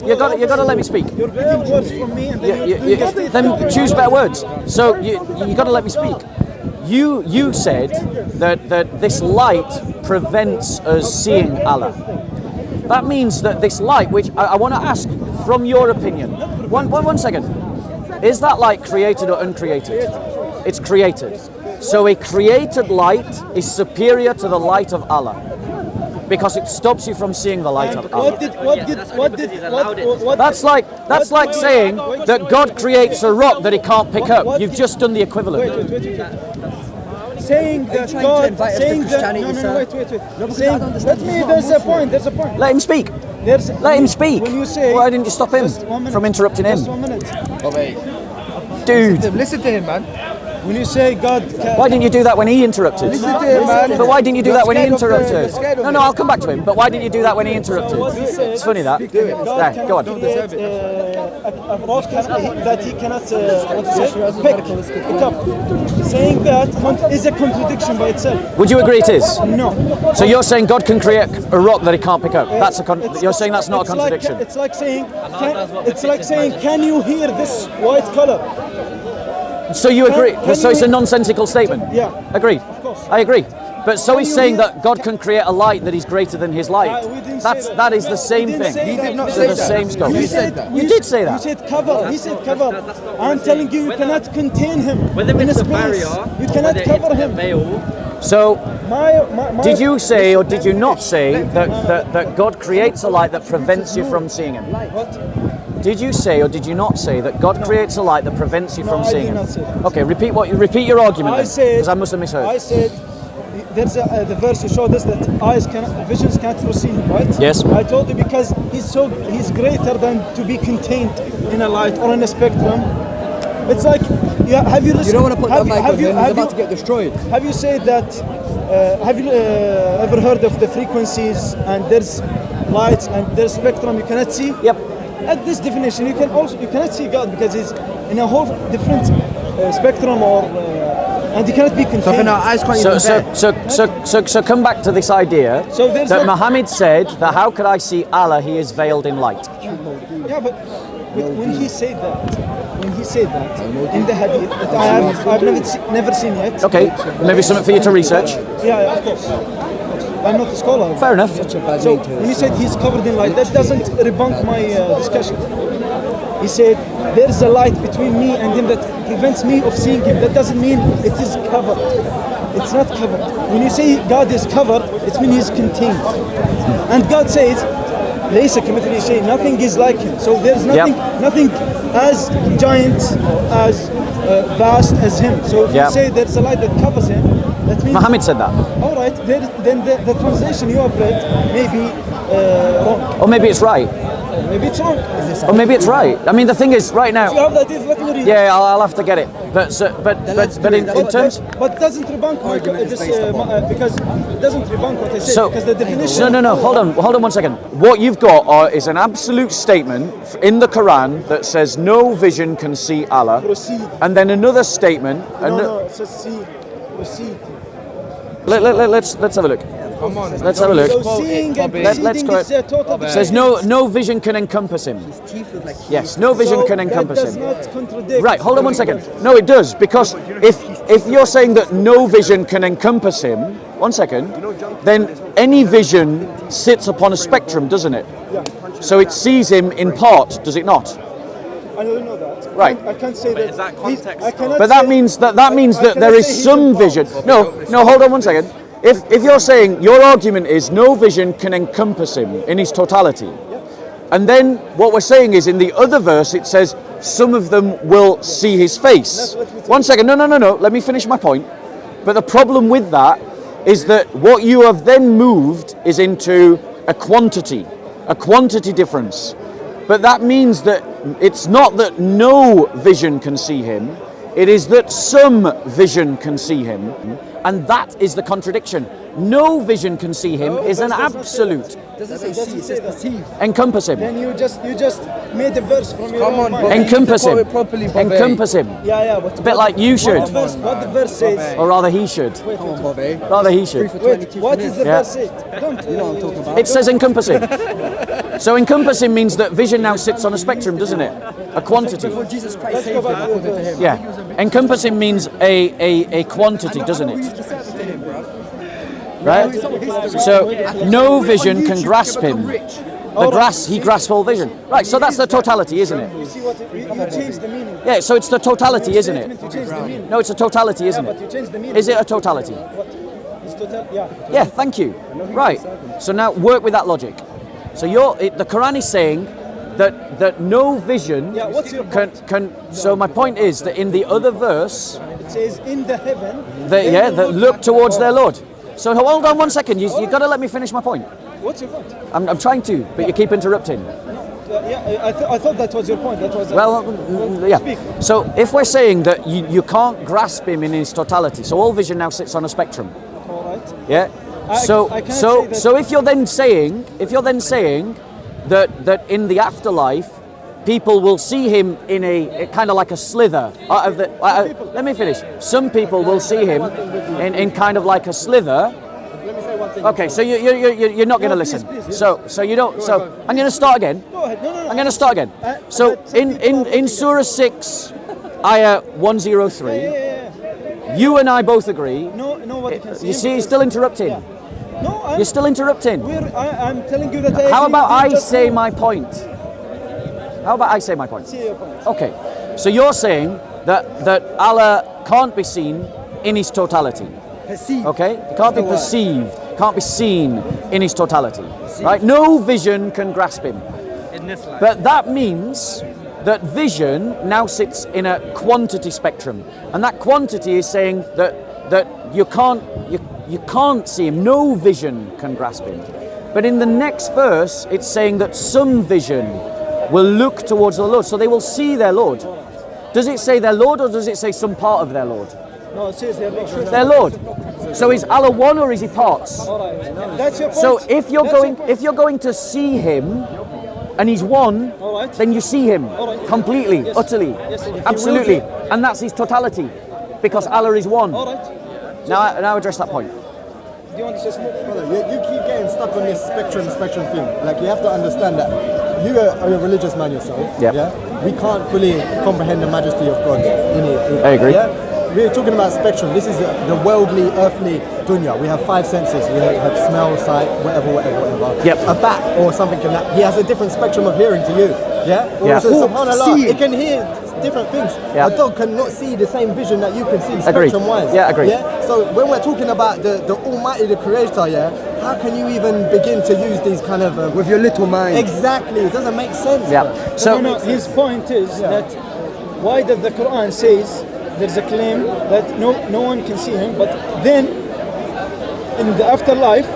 You got to let me speak. You're picking words from me and then Then choose better words. So you got to let me speak. You said that this light prevents us seeing Allah. That means that this light, which I want to ask from your opinion, one second, is that light created or uncreated? It's created. So a created light is superior to the light of Allah because it stops you from seeing the light of Allah. That's like saying that God creates a rock that he can't pick up. You've just done the equivalent. Saying that trying to God, invite us to saying that, Christianity, no, sir? wait. No, because I Saying, don't understand. let me, He's not there's a Muslim. point, Let him speak. Let him speak. When you say, Why didn't you stop him just 1 minute, from interrupting him? Just 1 minute. Oh, wait. Dude. Listen to him, man. When you say God can... Why didn't you do that when he interrupted? Listen to him, man. But why didn't you do that when he You're scared of interrupted? the- you're scared of No, it. no, I'll come back to him. But why didn't you do that when he interrupted? what he said- It's funny that. God Yeah, cannot go on. create, a rock that he cannot pick up. Saying that is a contradiction by itself. Would you agree it is? No. So you're saying God can create a rock that he can't pick up? That's you're saying that's not a contradiction? It's like saying, can you hear this white color? So you agree? can So you- it's a nonsensical statement? Yeah. Agreed. Of course. I agree. But so he's you saying hear- that God can create a light that is greter than his light. We didn't say That is the same We didn't thing. say He that. did not So say the that. same scope. You You said that. did say that. You said cover. He said cover. I'm telling you, you cannot contain him Whether in a it's a space. barrier, You or cannot whether cover it's a him. veil, So My did you say or did you not say that God creates a light that prevents you from seeing him? What? Did you say or did you not say that God creates a light that prevents you from I seeing did him? not say that. Okay, repeat your argument I then, said. because I must have misheard. I said. There's the verse you showed us that visions can't foresee him, right? Yes. I told you because he's greater than to be contained in a light or in a spectrum. It's like, have you listened? You don't want to put that mic on him, he's about to you, get destroyed. have you said that? Have you ever heard of the frequencies and there's lights and there's spectrum you cannot see? Yep. At this definition, you cannot see God because he's in a whole different spectrum and he cannot be contained. So then our eyes can't even bear. So come back to this idea So there's that no- Muhammad said that how could I see Allah? He is veiled in light. Yeah, but when he said that in the hadith that I've never seen yet. Okay, maybe something for you to research. Yeah, of course. I'm not a scholar. Fair enough. So when he said he's covered in light, that doesn't debunk my discussion. He said there's a light between me and him that prevents me of seeing him. That doesn't mean it is covered. It's not covered. When you say God is covered, it means he's contained. And God says, ليس كمثله شيء, nothing is like him. So there's nothing as giant, as vast as him. So if you say there's a light that covers him, that means Muhammad said that. all right, then the translation you have read may be wrong. Or maybe it's right. Maybe it's wrong. Or maybe it's right. I mean, the thing is, right If you now, have that, let me read. yeah, I'll have to get it. But in terms, But doesn't debunk because it doesn't debunk what I said So- because the definition. no. Hold on 1 second. What you've got is an absolute statement in the Quran that says no vision can see Allah, Proceed. and then another statement. No, it says see, proceed. Let's have a look. Come on. Let's have a look. So seeing and Let's proceeding go- is a total. It says no vision can encompass him. Yes, no vision So can encompass that does him. not contradict. Right, hold on 1 second. No, it does, because if you're saying that no vision can encompass him, 1 second, then any vision sits upon a spectrum, doesn't it? So it sees him in part, does it not? I don't know that. Right. I can't say that. is that He's- context I cannot But that say- means that I that cannot there is say he's some in part. vision. No, hold on 1 second. If you're saying your argument is no vision can encompass him in his totality, and then what we're saying is in the other verse it says some of them will see his face. 1 second, no. Let me finish my point. But the problem with that is that what you have then moved is into a quantity difference. But that means that it's not that no vision can see him, it is that some vision can see him, and that is the contradiction. No vision can see him is an absolute. Doesn't say see, it says perceive. Encompass him. Then you just made a verse from your Come own on, mind. bro. Encompass You need to him. quote it properly, Bobby. Encompass him. Yeah, but A bit like you should, what the verse says. or rather he should. Come on, Bobby. Rather he should. Wait, what is the Yeah. verse say? Don't. You know what I'm talking about. It says encompassing. So encompassing means that vision now sits on a spectrum, doesn't it? A quantity. Before Jesus Christ Let's go saved him, back to the according to verse. him. Yeah. Encompassing means a quantity, doesn't it? Right? So no vision can grasp him. He grasps all vision. Right, so that's the totality, isn't it? You see what you changed the meaning. Yeah, so it's the totality, isn't it? You changed the meaning. No, it's a totality, isn't But you it? changed the meaning. Is it a totality? What? It's total. Yeah. Yeah, thank you. Right. So now work with that logic. So the Quran is saying that no vision Yeah, what's your can. So my point is that in the other verse, It says in the heaven. that look towards their Lord. So hold on 1 second. You got to let me finish my point. What's your point? I'm trying to, but you keep interrupting. I thought that was your point. That was Yeah. Speak. So if we're saying that you can't grasp him in his totality, so all vision now sits on a spectrum. All right. Yeah. I So cannot say that- so if you're then saying that in the afterlife people will see him in a kind of like a slither out of the. Let me finish. Some people will see him in kind of like a slither. Let me say one thing. Okay, so you're not going to listen. please. So you don't. So I'm going to start again. Go ahead. No. I'm going to start again. So in Surah 6, Ayah 103, Yeah. you and I both agree. Nobody can see You him see, he's because- still interrupting. Yeah. No, You're still interrupting. I'm telling you that. I How agree about with you I just say now. my point? How about I say my point? See your point. Okay, so you're saying that Allah can't be seen in his totality. Perceive. Okay, it can't be perceived, can't be seen in his totality. Right? No vision can grasp him. In this life. But that means that vision now sits in a quantity spectrum, and that quantity is saying that you can't see him. No vision can grasp him. But in the next verse, it's saying that some vision will look towards the Lord, so they will see their Lord. Does it say their Lord, or does it say some part of their Lord? No, it says Their Lord. So is Allah one, or is he parts? All right. That's your point. So if you're That's your going, point. if you're going to see him, and he's one, All right. then you see him All right. completely, Yes. utterly, Yes, if you will absolutely, do. and that's his totality, because Allah is one. All right. Now address that point. Do you want to say something? Brother, you keep getting stuck on this spectrum thing. Like, you have to understand that you are a religious man yourself. Yep. Yeah. We can't fully comprehend the majesty of God. I agree. Yeah. We're talking about spectrum. This is the worldly, earthly dunya. We have 5 senses. We have smell, sight, whatever. Yep. A bat or something can that. He has a different spectrum of hearing to you. Yeah. Yeah. So subhanallah, See. it can hear different things. Yeah. A dog cannot see the same vision that you can see Agreed. spectrum-wise. Yeah, agreed. Yeah. So when we're talking about the Almighty, the Creator, yeah, how can you even begin to use these kind of With your little mind. exactly? It doesn't make sense. Yeah. So no, his point is that why does the Quran says there's a claim that no one can see him, but then in the afterlife,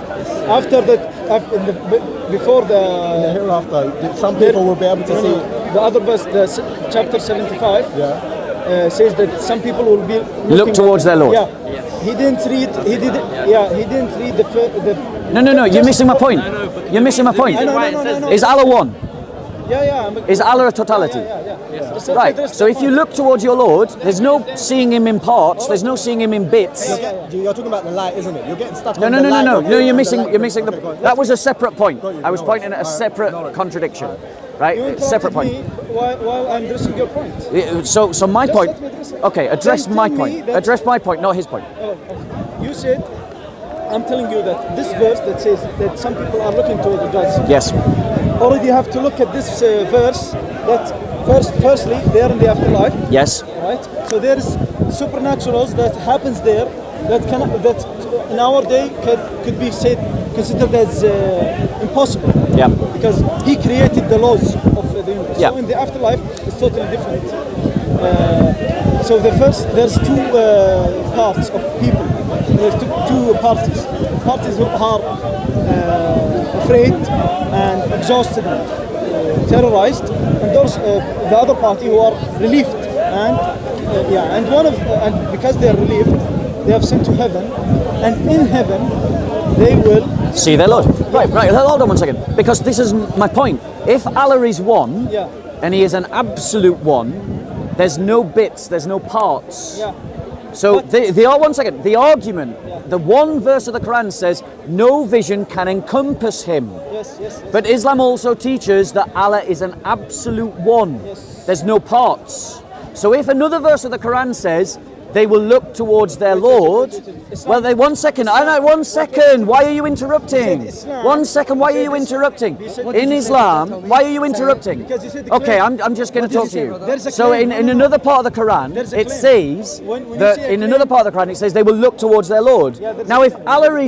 before In the hereafter, some people will be able to see. the other verse, chapter 75, says that some people will be Look towards their Lord. Yeah, he didn't read. He didn't read the. no, you're missing my point. You're missing my point. No. Is Allah one? Yeah. Is Allah a totality? Yeah. Right. So if you look towards your Lord, there's no seeing him in parts. There's no seeing him in bits. You're talking about the light, isn't it? You're getting stuck. No. on the light of You're the missing. light. You're missing the. Okay, go on. That was a separate point. Got you. I was No pointing worries. at a separate contradiction, right? You Separate interrupted point. me while I'm addressing your point. So my Just point. let me address it. Okay, address Then my tell me point. that- Address my point, not his point. You said, I'm telling you that this verse that says that some people are looking toward the gods. Yes. Already you have to look at this verse that firstly they are in the afterlife, Yes. right? So there is supernaturals that happens there that in our day could be considered as impossible. Yeah. Because he created the laws of the universe. Yeah. So in the afterlife, it's totally different. So there's two parts of people. There's two parties. Parties who are afraid and exhausted and terrorized, and those the other party who are relieved and because they are relieved, they have sent to heaven, and in heaven they will. See their Lord. Right. Hold on one second. Because this is my point. If Allah is one, Yeah. and He is an absolute one, there's no bits, there's no parts. Yeah. So the argument, the one verse of the Quran says, no vision can encompass Him. Yes. But Islam also teaches that Allah is an absolute one. Yes. There's no parts. So if another verse of the Quran says they will look towards their Lord, Islam- well, one second. Why are you interrupting? You said Islam- One second. Why you are you said interrupting? you said- In Islam, why are you interrupting? Because you said the Okay, claim. I'm just going What to did talk you to say? you. There's a So claim. in another part of the Quran, There's a it claim. says When you that say a in claim- another part of the Quran it says they will look towards their Lord. Yeah, there's Now, a if Allah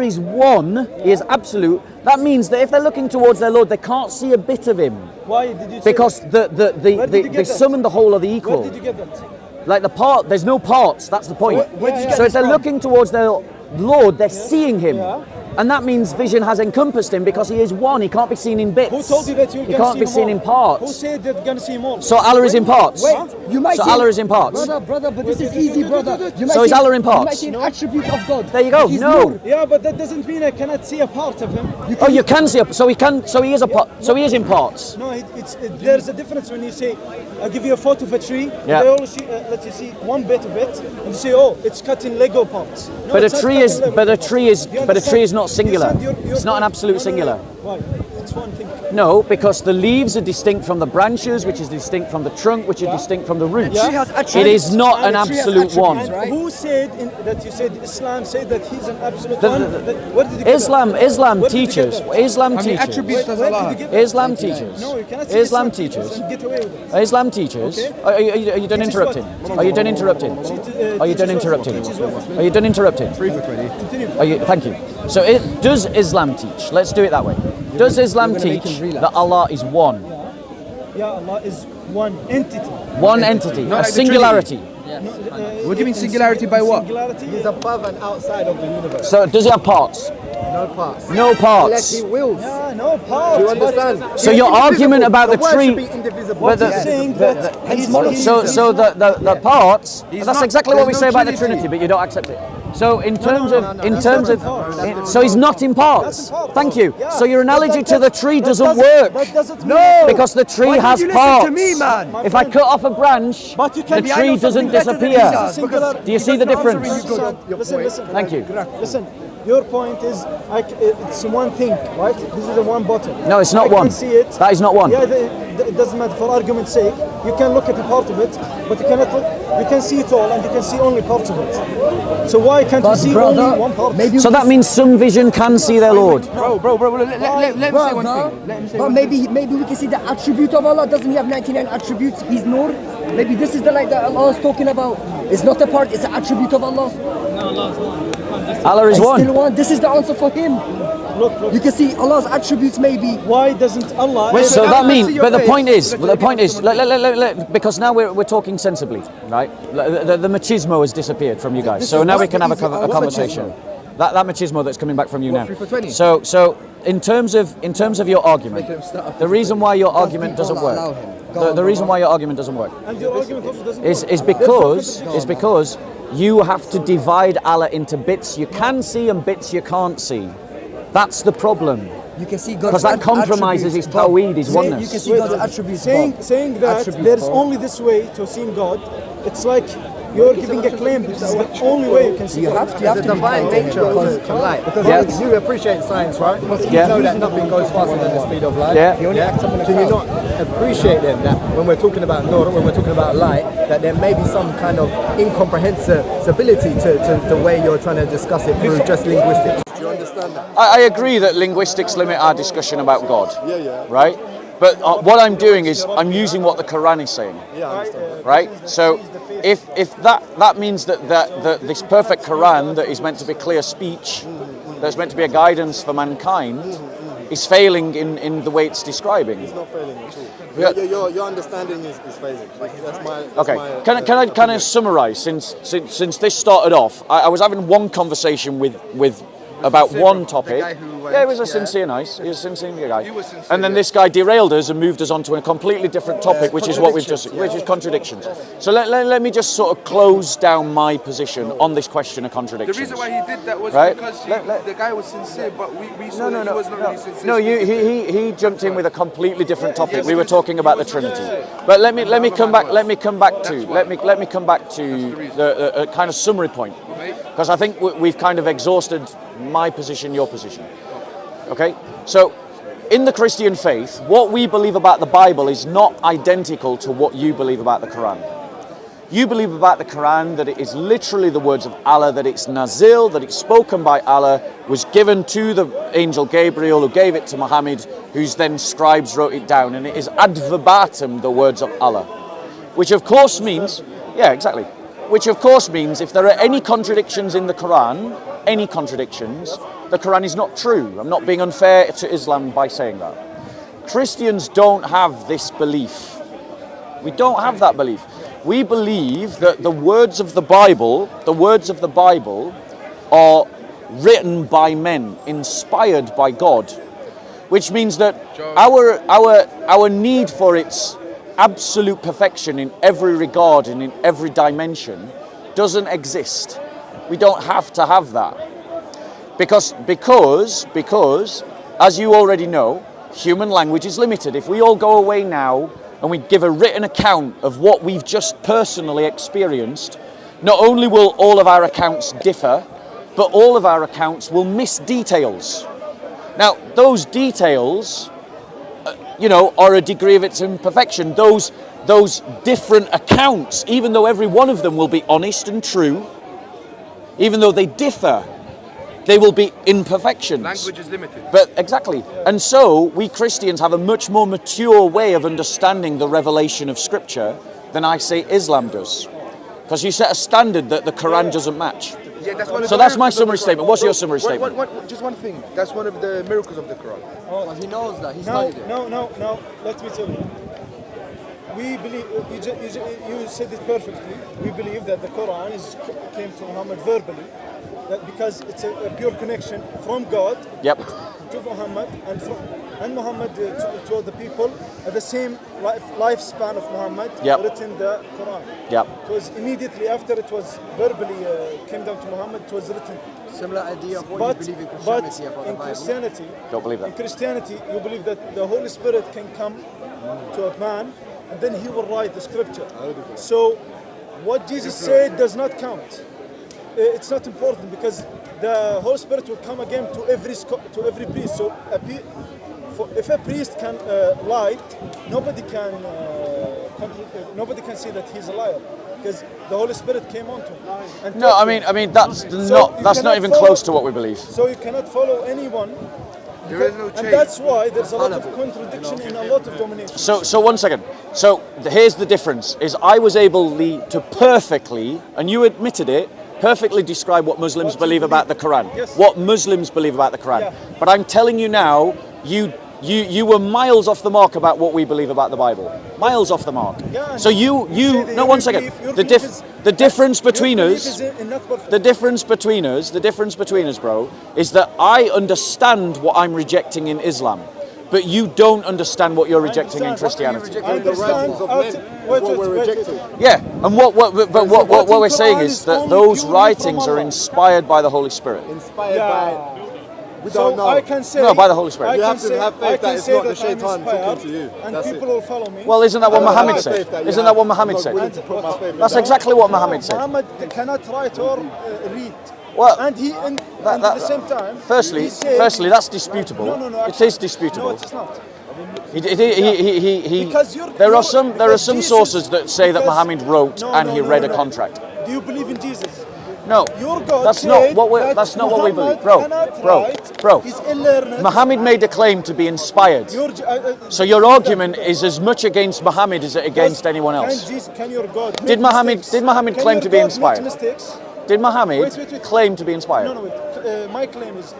is one, He is absolute. That means that if they're looking towards their Lord, they can't see a bit of Him Why did you say because that? Where did you the get sum and the whole are the Where equal. did you get that? Like the part, there's no parts. That's the point. Where did you get So if this they're from? looking towards their Lord, they're seeing Him. Yeah. And that means vision has encompassed him because he is one. He can't be seen in bits. Who told you that you're He gonna can't see be him seen all? in parts. Who said that you're gonna see him all? So Allah is in parts. Wait, you might So say, Allah is in parts. brother, but this is easy, brother. You might So is say- Allah in You might parts? say an attribute of God. There you go. He's No. Nur. Yeah, but that doesn't mean I cannot see a part of him. Oh, you can see. So he can. So he is a part. So he is in parts. No, there's a difference when you say, I give you a photo of a tree, Yeah. they only see, let you see one bit of it, and you say, oh, it's cut in Lego parts. No, But a it's not tree cut is. in Lego But a parts. tree is. You But a tree is understand? not singular. You said your It's not an point. absolute No. singular. Why? It's one thing. No, because the leaves are distinct from the branches, which is distinct from the trunk, which is distinct from the roots. Tree has It attributes. is not an And a tree has absolute one. attributes, right? Who said that you said Islam said that he's an absolute The- one? the- Where did you get Islam that? Islam Where did you get teaches. that? Islam How many teaches. attributes does Where Allah did you have? get that? Islam teaches. No, you cannot say Islam teaches teaches. and get away with it. Islam teaches. Okay. Are you done Teaches interrupting? what? Are you done interrupting? Are you done Teaches what? interrupting? Teaches what? Are you done interrupting? 3 for 20. Continue. Are you? Thank you. So, does Islam teach? Let's do it that way. Does Islam gonna make teach him relapse. that Allah is one? Yeah, Allah is one entity. One entity, Not a like the singularity. What do you mean singularity by what? Singularity He's above and outside of the universe. So, does he have parts? No parts. No Unless parts. he wills. Yeah, no parts. Do you understand? So He's your indivisible. argument about the word tree- should be indivisible. But the- He's saying that he's So the parts. That's not- exactly what we there's say no about the Trinity. Trinity, but you don't accept it. So in terms no, of no, in that's terms not of in parts. That's in so he's not in parts. That's in parts. Thank you. Yeah. So your analogy to the tree that doesn't doesn't- work. that doesn't no, mean- because the tree Why did has you listen parts. to me, man? If I cut off a branch, But you the can tree doesn't disappear. Do you see the difference? Listen. Thank you. Listen, your point is it's one thing, right? This is a one bottle. No, it's not I can one. see it. That is not one. Yeah, it doesn't matter. For argument's sake, you can look at a part of it, but you cannot look. You can see it all, and you can see only parts of it. So why can't you see only one part? maybe So that means some vision can see their Lord. Bro, let me say one thing. Let him say But one thing. maybe we can see the attribute of Allah. Doesn't he have 99 attributes? He's Nur. Maybe this is the light that Allah is talking about. It's not a part, it's an attribute of Allah. Allah is He's one. still one. This is the answer for him. Look. You can see Allah's attributes maybe. Why doesn't Allah? Wait, So Now that let's means, see your but the face. point is, Let's well, the take point it is, from because now we're talking sensibly, right? The machismo has disappeared from you guys, so now we can have a conversation. That machismo that's coming back from you now. 3 for 20? So in terms of your argument, the reason why your argument doesn't Allah allow work, him. the reason why your argument doesn't work And your argument also doesn't is work. because you have to divide Allah into bits you can see and bits you can't see. That's the problem. You can see God's Because that compromises his Tawhid, his oneness. You can see God's attributes. Saying that Attributes, there's Bob. only this way to see God, it's like you're giving a claim. This is the only way you can see You God. have to The divine nature to light. Because Yeah. you appreciate science, right? You Yeah. know that nothing goes faster than the speed of light. Yeah. Can you not appreciate then that when we're talking about nur, when we're talking about light, that there may be some kind of incomprehensibility to the way you're trying to discuss it through just linguistics? Do you understand that? I agree that linguistics limit our discussion about God. Right? But what I'm doing is I'm using what the Quran is saying. Right? So if that means that this perfect Quran that is meant to be clear speech, that's meant to be a guidance for mankind, is failing in the way it's describing. It's not failing at all. Yeah. Your understanding is failing. That's my. Okay. Can I summarise? Since this started off, I was having one conversation with about one topic. guy who went, Yeah, he was a yeah. sincere nice. He was a sincere guy. He was sincere, And then yeah. this guy derailed us and moved us on to a completely different topic, which is what we've just, which is contradictions. So let me just sort of close down my position on this question of The contradictions. reason why he did that was Right? because Let- the guy was sincere, but we saw that he was not really sincere. No, he jumped in with a completely different topic. We were talking about the Trinity, but let me come back to the kind of summary point, because I think we've kind of exhausted my position, your position. Okay, so in the Christian faith, what we believe about the Bible is not identical to what you believe about the Quran. You believe about the Quran that it is literally the words of Allah, that it's Nazil, that it's spoken by Allah, was given to the angel Gabriel, who gave it to Muhammad, whose then scribes wrote it down, and it is ad verbatim the words of Allah. Which of course means, yeah, exactly. Which of course means if there are any contradictions in the Quran, any contradictions, the Quran is not true. I'm not being unfair to Islam by saying that. Christians don't have this belief. We don't have that belief. We believe that the words of the Bible are written by men, inspired by God, which means that our need for its absolute perfection in every regard and in every dimension doesn't exist. We don't have to have that. Because as you already know, human language is limited. If we all go away now and we give a written account of what we've just personally experienced, not only will all of our accounts differ, but all of our accounts will miss details. Now, those details, are a degree of its imperfection. Those different accounts, even though every one of them will be honest and true, even though they differ, they will be imperfections. Language is limited. But exactly. And so we Christians have a much more mature way of understanding the revelation of Scripture than I say Islam does. Because you set a standard that the Quran doesn't match. Yeah, that's So that's my summary statement. What's your summary statement? Just one thing. That's one of the miracles of the Quran. Well, he knows that. He No, studied it. no. Let me tell you. We believe, you said it perfectly. We believe that the Quran came to Muhammad verbally, that because it's a pure connection from God Yep. to Muhammad, and Muhammad to the people at the same lifespan of Muhammad, Yep. written the Quran. Yep. It was immediately after it was verbally came down to Muhammad, it was written. Similar idea of what But, you believe in but Christianity about the in Bible. Christianity, Don't believe in that. Christianity, you believe that the Holy Spirit can come to a man and then he will write the scripture. So what Jesus said does not count. It's not important because the Holy Spirit will come again to every priest. So if a priest can lie, nobody can say that he's a liar because the Holy Spirit came onto him. And No, taught I him. mean that's So not you cannot even follow- close to what we believe. So you cannot follow anyone. There is no And change. that's why there's a lot of contradiction in a lot of domination. So 1 second. So here's the difference: is I was able to perfectly, and you admitted it, perfectly describe what Muslims What you believe about the believe. Quran. Yes. What Muslims believe about the Quran. Yeah. But I'm telling you now, you were miles off the mark about what we believe about the Bible. Miles off the mark. Yeah, So say you that no your 1 second. belief- your The belief is- the difference your between belief us. is in not perfect. The difference between us, bro, is that I understand what I'm rejecting in Islam, but you don't understand what you're rejecting in Christianity. I understand. Wait. Yeah, and what we're saying is that only those purely writings from are Allah. inspired by the Holy Spirit. Inspired by. We So don't know. I can say No, by the Holy Spirit. I You can have to say- have faith I can that it's say not the that I'm shaitan inspired talking to you. and That's people it. will follow me. Well, isn't that what I don't Muhammad have said? faith that you Isn't have. that what Muhammad I'm not said? willing to put my faith in That's that. exactly what Muhammad said. Muhammad cannot write or read. Well, and at the same time, Firstly, he said, that's disputable. No, It actually, is disputable. No, it's not. Because There are some Jesus- sources that say that because- Muhammad wrote No, and no, he no, read no, a no. contract. Do you believe in Jesus? No, Your God that's said not what we that that's not what we believe, Muhammad cannot write, bro. He's unlearned. Muhammad made a claim to be inspired. So your argument is as much against Muhammad as it against anyone else. Can your God Did make Muhammad mistakes? did Muhammad Can claim your to be God inspired? make mistakes? Did Muhammad Wait. claim to be inspired? No, wait. My claim is,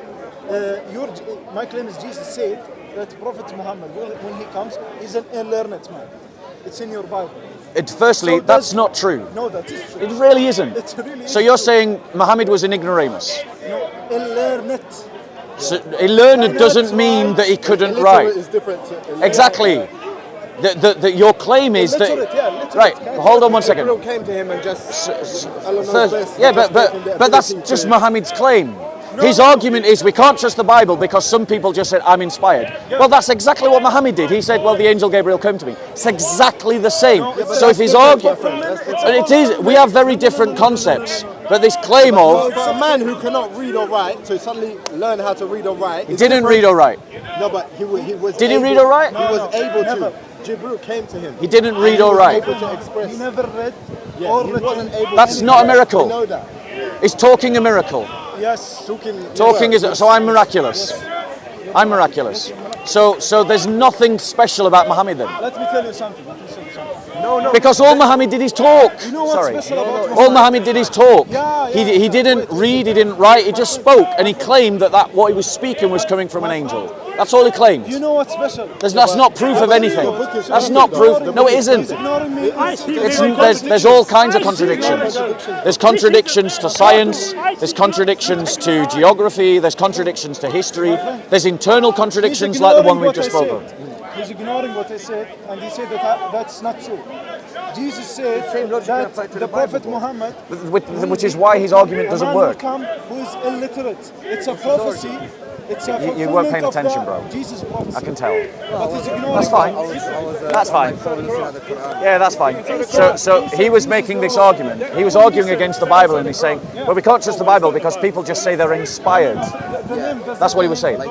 my claim is Jesus said that Prophet Muhammad, when he comes, is an unlearned man. It's in your Bible. Firstly, So that's not true. No, that is true. It really isn't. It really So is you're true. saying Muhammad was an ignoramus. No, unlearned. So learned doesn't mean that he couldn't write. It's different. Exactly. Your claim is that. Literate, yeah, literate. Right. Hold on 1 second. Jibril came to him and just. Allah knows First, best, yeah, he just gave him the but that's ability just to- Muhammad's claim. His argument is we can't trust the Bible because some people just said, I'm inspired. Well, that's exactly what Muhammad did. He said, well, the angel Gabriel came to me. It's exactly the same. So if his argument, and it is, we have very different concepts. But this claim of, For a man who cannot read or write to suddenly learn how to read or write. he didn't read or write. No, but he was. Did he able, read or write? He was able never. to. Jibril came to him. He didn't read He or was write. able to express. He never read Yeah, or he written. wasn't able. That's to not a express. miracle. We know that. Is talking a miracle? Yes. Talking is, so I'm miraculous. I'm miraculous. So there's nothing special about Muhammad then. Let me tell you something. Because all Muhammad did is talk. You know what's Sorry. special about All Muhammad did is talk. Yeah, He didn't read, he didn't write, he just spoke. And he claimed that what he was speaking was coming from an angel. That's all he claimed. You know what's special? That's not proof of anything. That's not proof. No, it isn't. There's all kinds of contradictions. There's contradictions to science. There's contradictions to geography. There's contradictions to history. There's internal contradictions like the one we just spoke of. He's ignoring what I said, and he said that that's not true. Jesus said that the Prophet Muhammad, Which is why his argument doesn't work. come who is illiterate. It's a prophecy. It's a You weren't paying fulfillment of attention, the bro. Jesus prophecy. I can tell. But he's ignoring That's fine. That's fine. Yeah, that's fine. So he was making this argument. He was arguing against the Bible, and he's saying, well, we can't trust the Bible because people just say they're inspired. That's what he was saying.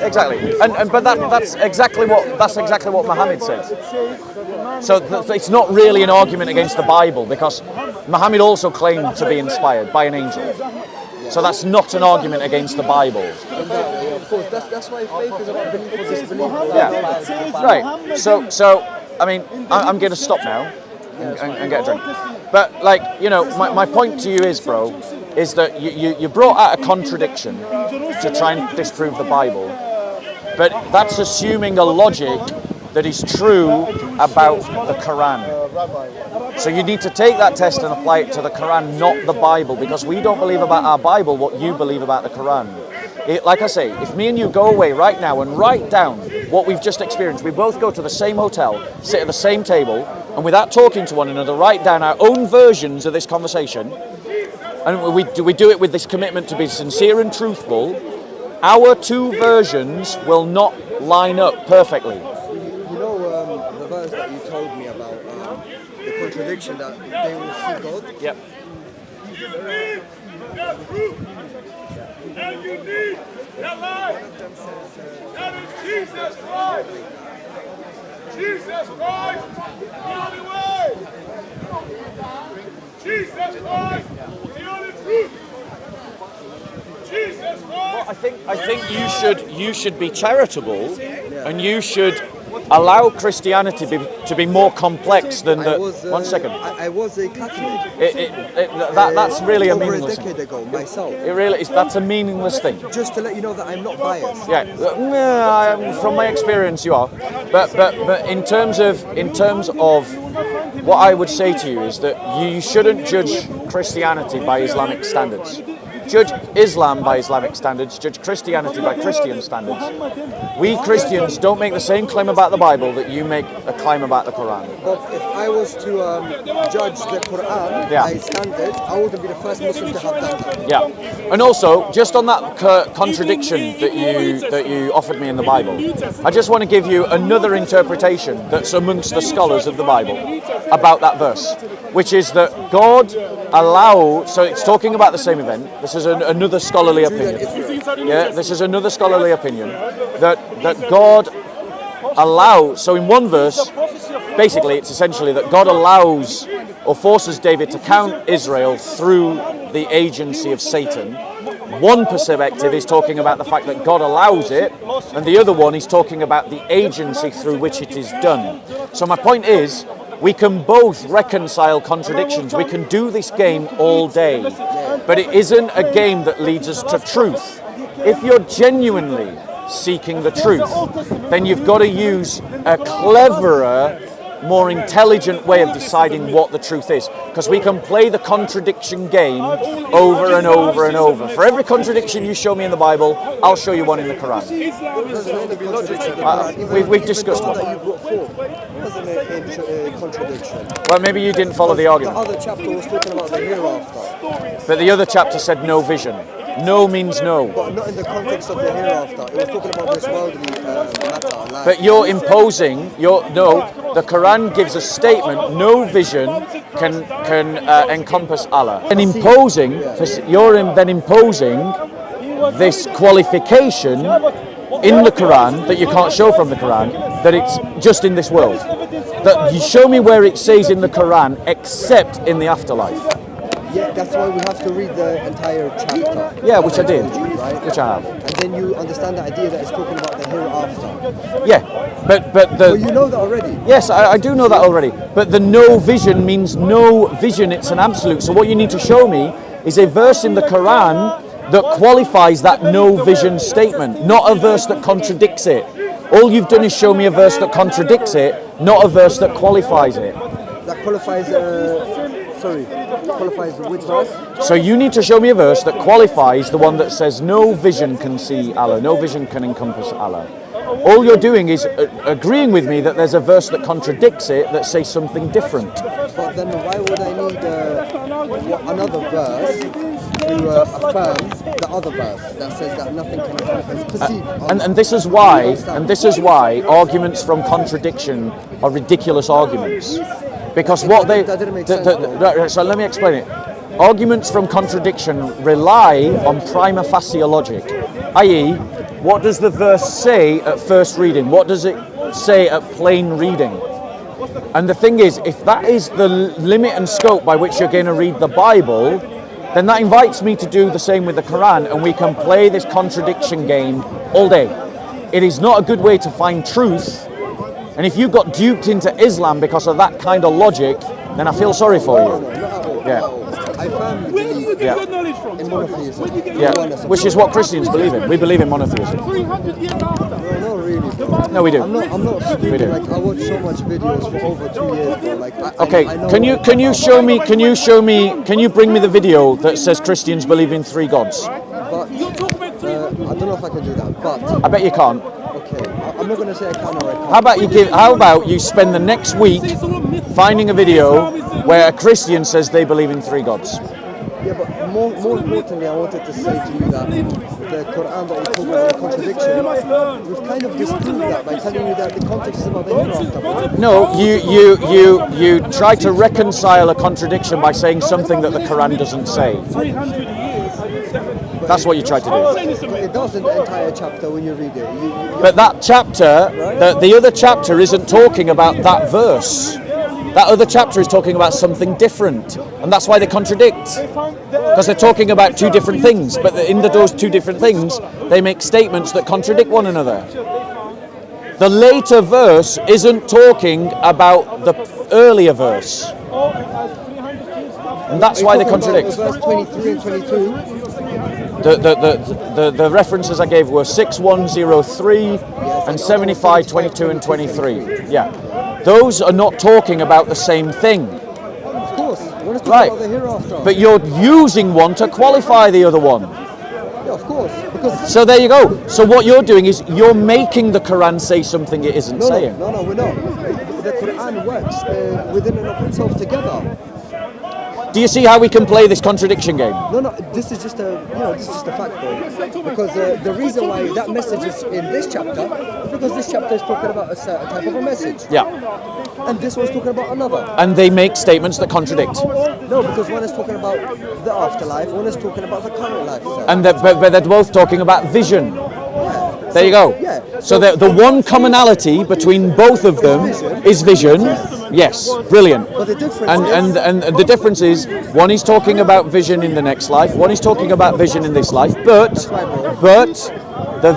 Exactly. But that's exactly what Muhammad said. So it's not really an argument against the Bible because Muhammad also claimed to be inspired by an angel. So that's not an argument against the Bible. Of course, that's why faith is about belief or disbelief. Yeah. Right. So I mean, I'm going to stop now and get a drink. But like, you know, my point to you is, bro, is that you brought out a contradiction to try and disprove the Bible, but that's assuming a logic that is true about the Quran. So you need to take that test and apply it to the Quran, not the Bible, because we don't believe about our Bible what you believe about the Quran. Like I say, if me and you go away right now and write down what we've just experienced, we both go to the same hotel, sit at the same table, and without talking to one another, write down our own versions of this conversation, and we do it with this commitment to be sincere and truthful, our two versions will not line up perfectly. You know the verse that you told me about, the contradiction that they will see God? Yep. And you need that life. That is Jesus Christ. Jesus Christ, the only way. Jesus Christ, the only truth. Jesus Christ. I think you should be charitable, and you should allow Christianity to be more complex than the. One second. I was a Catholic. That's really a meaningless Over a decade thing. ago, myself. It really is. That's a meaningless thing. Just to let you know that I'm not biased. Yeah, from my experience, you are. But in terms of what I would say to you is that you shouldn't judge Christianity by Islamic standards. Judge Islam by Islamic standards, judge Christianity by Christian standards. We Christians don't make the same claim about the Bible that you make a claim about the Quran. But if I was to judge the Quran by standards, I wouldn't be the first Muslim to have done that. Yeah, and also just on that contradiction that you offered me in the Bible, I just want to give you another interpretation that's amongst the scholars of the Bible about that verse, which is that God so it's talking about the same event. This is another scholarly opinion. Yeah, this is another scholarly opinion that God allows. So in one verse, basically, it's essentially that God allows or forces David to count Israel through the agency of Satan. One perspective is talking about the fact that God allows it, and the other one is talking about the agency through which it is done. So my point is, we can both reconcile contradictions. We can do this game all day, but it isn't a game that leads us to truth. If you're genuinely seeking the truth, then you've got to use a cleverer, more intelligent way of deciding what the truth is, because we can play the contradiction game over and over and over. For every contradiction you show me in the Bible, I'll show you one in the Quran. We've discussed one. Wasn't a contradiction. Well, maybe you didn't follow the argument. The other chapter was talking about the hereafter. But the other chapter said no vision. No means no. But not in the context of the hereafter. It was talking about this worldly matter. But you're imposing. The Quran gives a statement. No vision can encompass Allah. And imposing. You're then imposing this qualification in the Quran that you can't show from the Quran, that it's just in this world. That you show me where it says in the Quran, except in the afterlife. Yeah, that's why we have to read the entire chapter. Yeah, which I did, Right? which I have. And then you understand the idea that it's talking about the hereafter. Yeah, but Well, you know that already. yes, I do know that already. But the no vision means no vision. It's an absolute. So what you need to show me is a verse in the Quran that qualifies that no vision statement, not a verse that contradicts it. All you've done is show me a verse that contradicts it, not a verse that qualifies it. That qualifies, qualifies which verse? So you need to show me a verse that qualifies the one that says no vision can see Allah, no vision can encompass Allah. All you're doing is agreeing with me that there's a verse that contradicts it that says something different. But then why would I need another verse to affirm the other verse that says that nothing can perceive? And this is why arguments from contradiction are ridiculous arguments. Because what they that didn't make sense, so let me explain it. Arguments from contradiction rely on prima facie logic, i.e., what does the verse say at first reading? What does it say at plain reading? And the thing is, if that is the limit and scope by which you're going to read the Bible, then that invites me to do the same with the Quran, and we can play this contradiction game all day. It is not a good way to find truth. And if you got duped into Islam because of that kind of logic, then I feel sorry for you. Yeah. I firmly believe in monotheism. Yeah. Which is what Christians believe in. We believe in monotheism. No, not really. No, we do. I'm not stupid. We do. Like I watched so much videos for over 2 years, bro. Like Okay, I know can you bring me the video that says Christians believe in 3 gods? But I don't know if I can do that. But I bet you can't. okay, I'm not gonna say I can or I can't. How about you spend the next week finding a video where a Christian says they believe in 3 gods? Yeah, but more importantly, I wanted to say to you that the Quran that you talk about the contradiction, we've kind of disproved that by telling you that the context is about the hereafter. No, you try to reconcile a contradiction by saying something that the Quran doesn't say. That's what you try to do. It does in the entire chapter when you read it. But that chapter, the other chapter isn't talking about that verse. That other chapter is talking about something different, and that's why they contradict. Because they're talking about 2 different things, but in those 2 different things, they make statements that contradict one another. The later verse isn't talking about the earlier verse, and that's why they contradict. Verse 23 and 22. The references I gave were 6103 and 75, 22 and 23. Yeah. Those are not talking about the same thing. Of course. What is talking Right. about the hereafter? But you're using one to qualify the other one. Yeah, of course. Because So there you go. So what you're doing is you're making the Quran say something it isn't saying. no, we're not. The Quran works within and of itself together. Do you see how we can play this contradiction game? No, this is just a fact, though. Because the reason why that message is in this chapter is because this chapter is talking about a certain type of a message. Yeah. And this one's talking about another. And they make statements that contradict. No, because one is talking about the afterlife, one is talking about the current life. And but they're both talking about vision. There you go. Yeah. So the one commonality between both of them is vision. Yes, brilliant. But the difference And the difference is one is talking about vision in the next life, one is talking about vision in this life. But the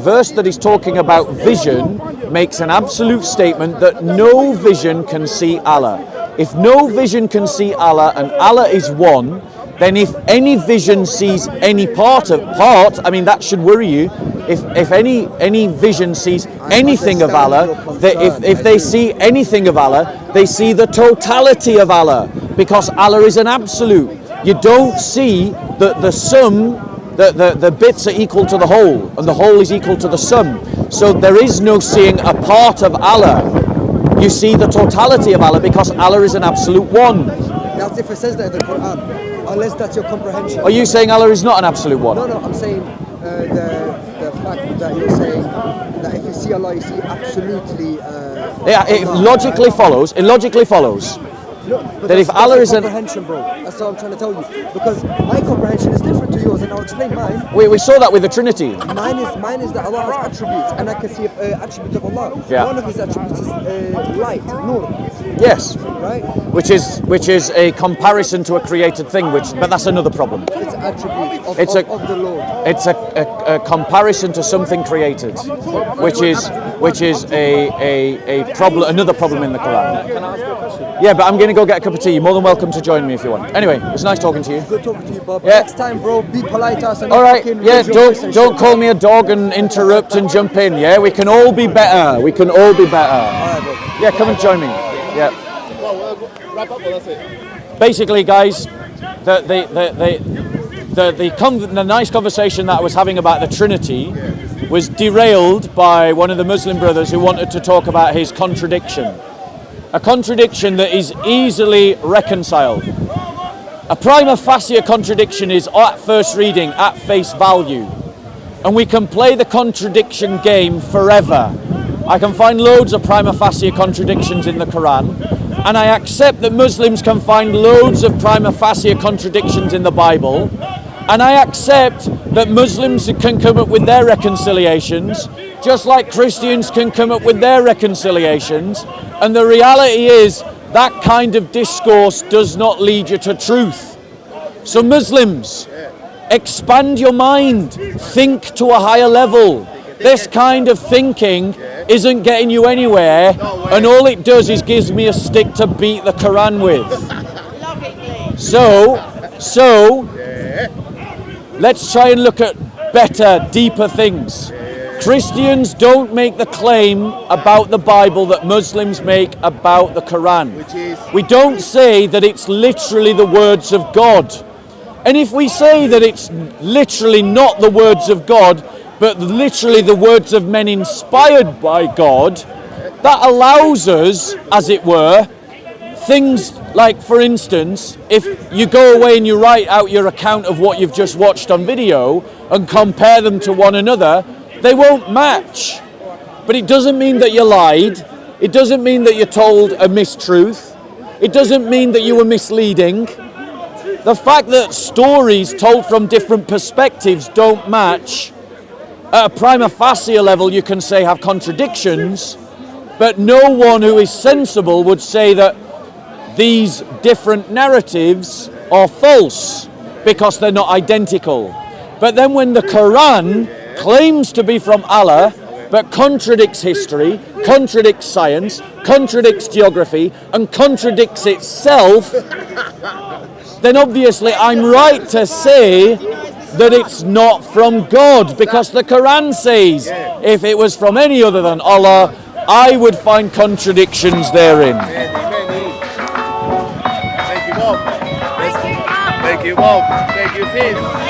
verse that is talking about vision makes an absolute statement that no vision can see Allah. If no vision can see Allah and Allah is one, then if any vision sees any part, I mean that should worry you. If any vision sees anything of Allah, if they see anything of Allah, they see the totality of Allah, because Allah is an absolute. You don't see the sum, the bits are equal to the whole, and the whole is equal to the sum. So there is no seeing a part of Allah. You see the totality of Allah because Allah is an absolute one. that's if it says that in the Quran, unless that's your comprehension. Are you saying Allah is not an absolute one? No, I'm saying the fact that you're saying that if you see Allah, you see absolutely. Yeah, it logically follows But That if that's Allah your isn't... comprehension, bro. That's what I'm trying to tell you. Because my comprehension is different to yours, and I'll explain mine. We saw that with the Trinity. Mine is that Allah has attributes, and I can see an attribute of Allah. Yeah. One of his attributes is light, nur. Yes. Right? Which is a comparison to a created thing, but that's another problem. It's an attribute of the Lord. It's a comparison to something created, which is a problem, another problem in the Quran. Can I ask you a question? Yeah, but I'm going to go get a cup of tea. You're more than welcome to join me if you want. Anyway, it's nice talking to you. Good talking to you, Bob. Yeah. Next time, bro, be polite to us and All not right. fucking Yeah. raise your voice and Don't shit. call me a dog and interrupt and jump in. Yeah, we can all be better. We can all be better. All right, bro. Yeah, come and join me. Yeah. Well, wrap up or that's it? Basically, guys, the nice conversation that I was having about the Trinity was derailed by one of the Muslim brothers who wanted to talk about his contradiction. A contradiction that is easily reconciled. A prima facie contradiction is at first reading, at face value. And we can play the contradiction game forever. I can find loads of prima facie contradictions in the Quran, and I accept that Muslims can find loads of prima facie contradictions in the Bible, and I accept that Muslims can come up with their reconciliations, just like Christians can come up with their reconciliations, and the reality is that kind of discourse does not lead you to truth. So Muslims, expand your mind, think to a higher level. This kind of thinking isn't getting you anywhere, and all it does is gives me a stick to beat the Quran with. So let's try and look at better, deeper things. Christians don't make the claim about the Bible that Muslims make about the Quran. We don't say that it's literally the words of God. And if we say that it's literally not the words of God, but literally the words of men inspired by God, that allows us, as it were, things like, for instance, if you go away and you write out your account of what you've just watched on video and compare them to one another, they won't match. But it doesn't mean that you lied. It doesn't mean that you told a mistruth. It doesn't mean that you were misleading. The fact that stories told from different perspectives don't match, at a prima facie level you can say have contradictions, but no one who is sensible would say that these different narratives are false because they're not identical. But then when the Quran claims to be from Allah but contradicts history, contradicts science, contradicts geography, and contradicts itself, then obviously I'm right to say that it's not from God, because the Quran says if it was from any other than Allah, I would find contradictions therein. Thank you, Bob. Thank you, Bob. Thank you, sis.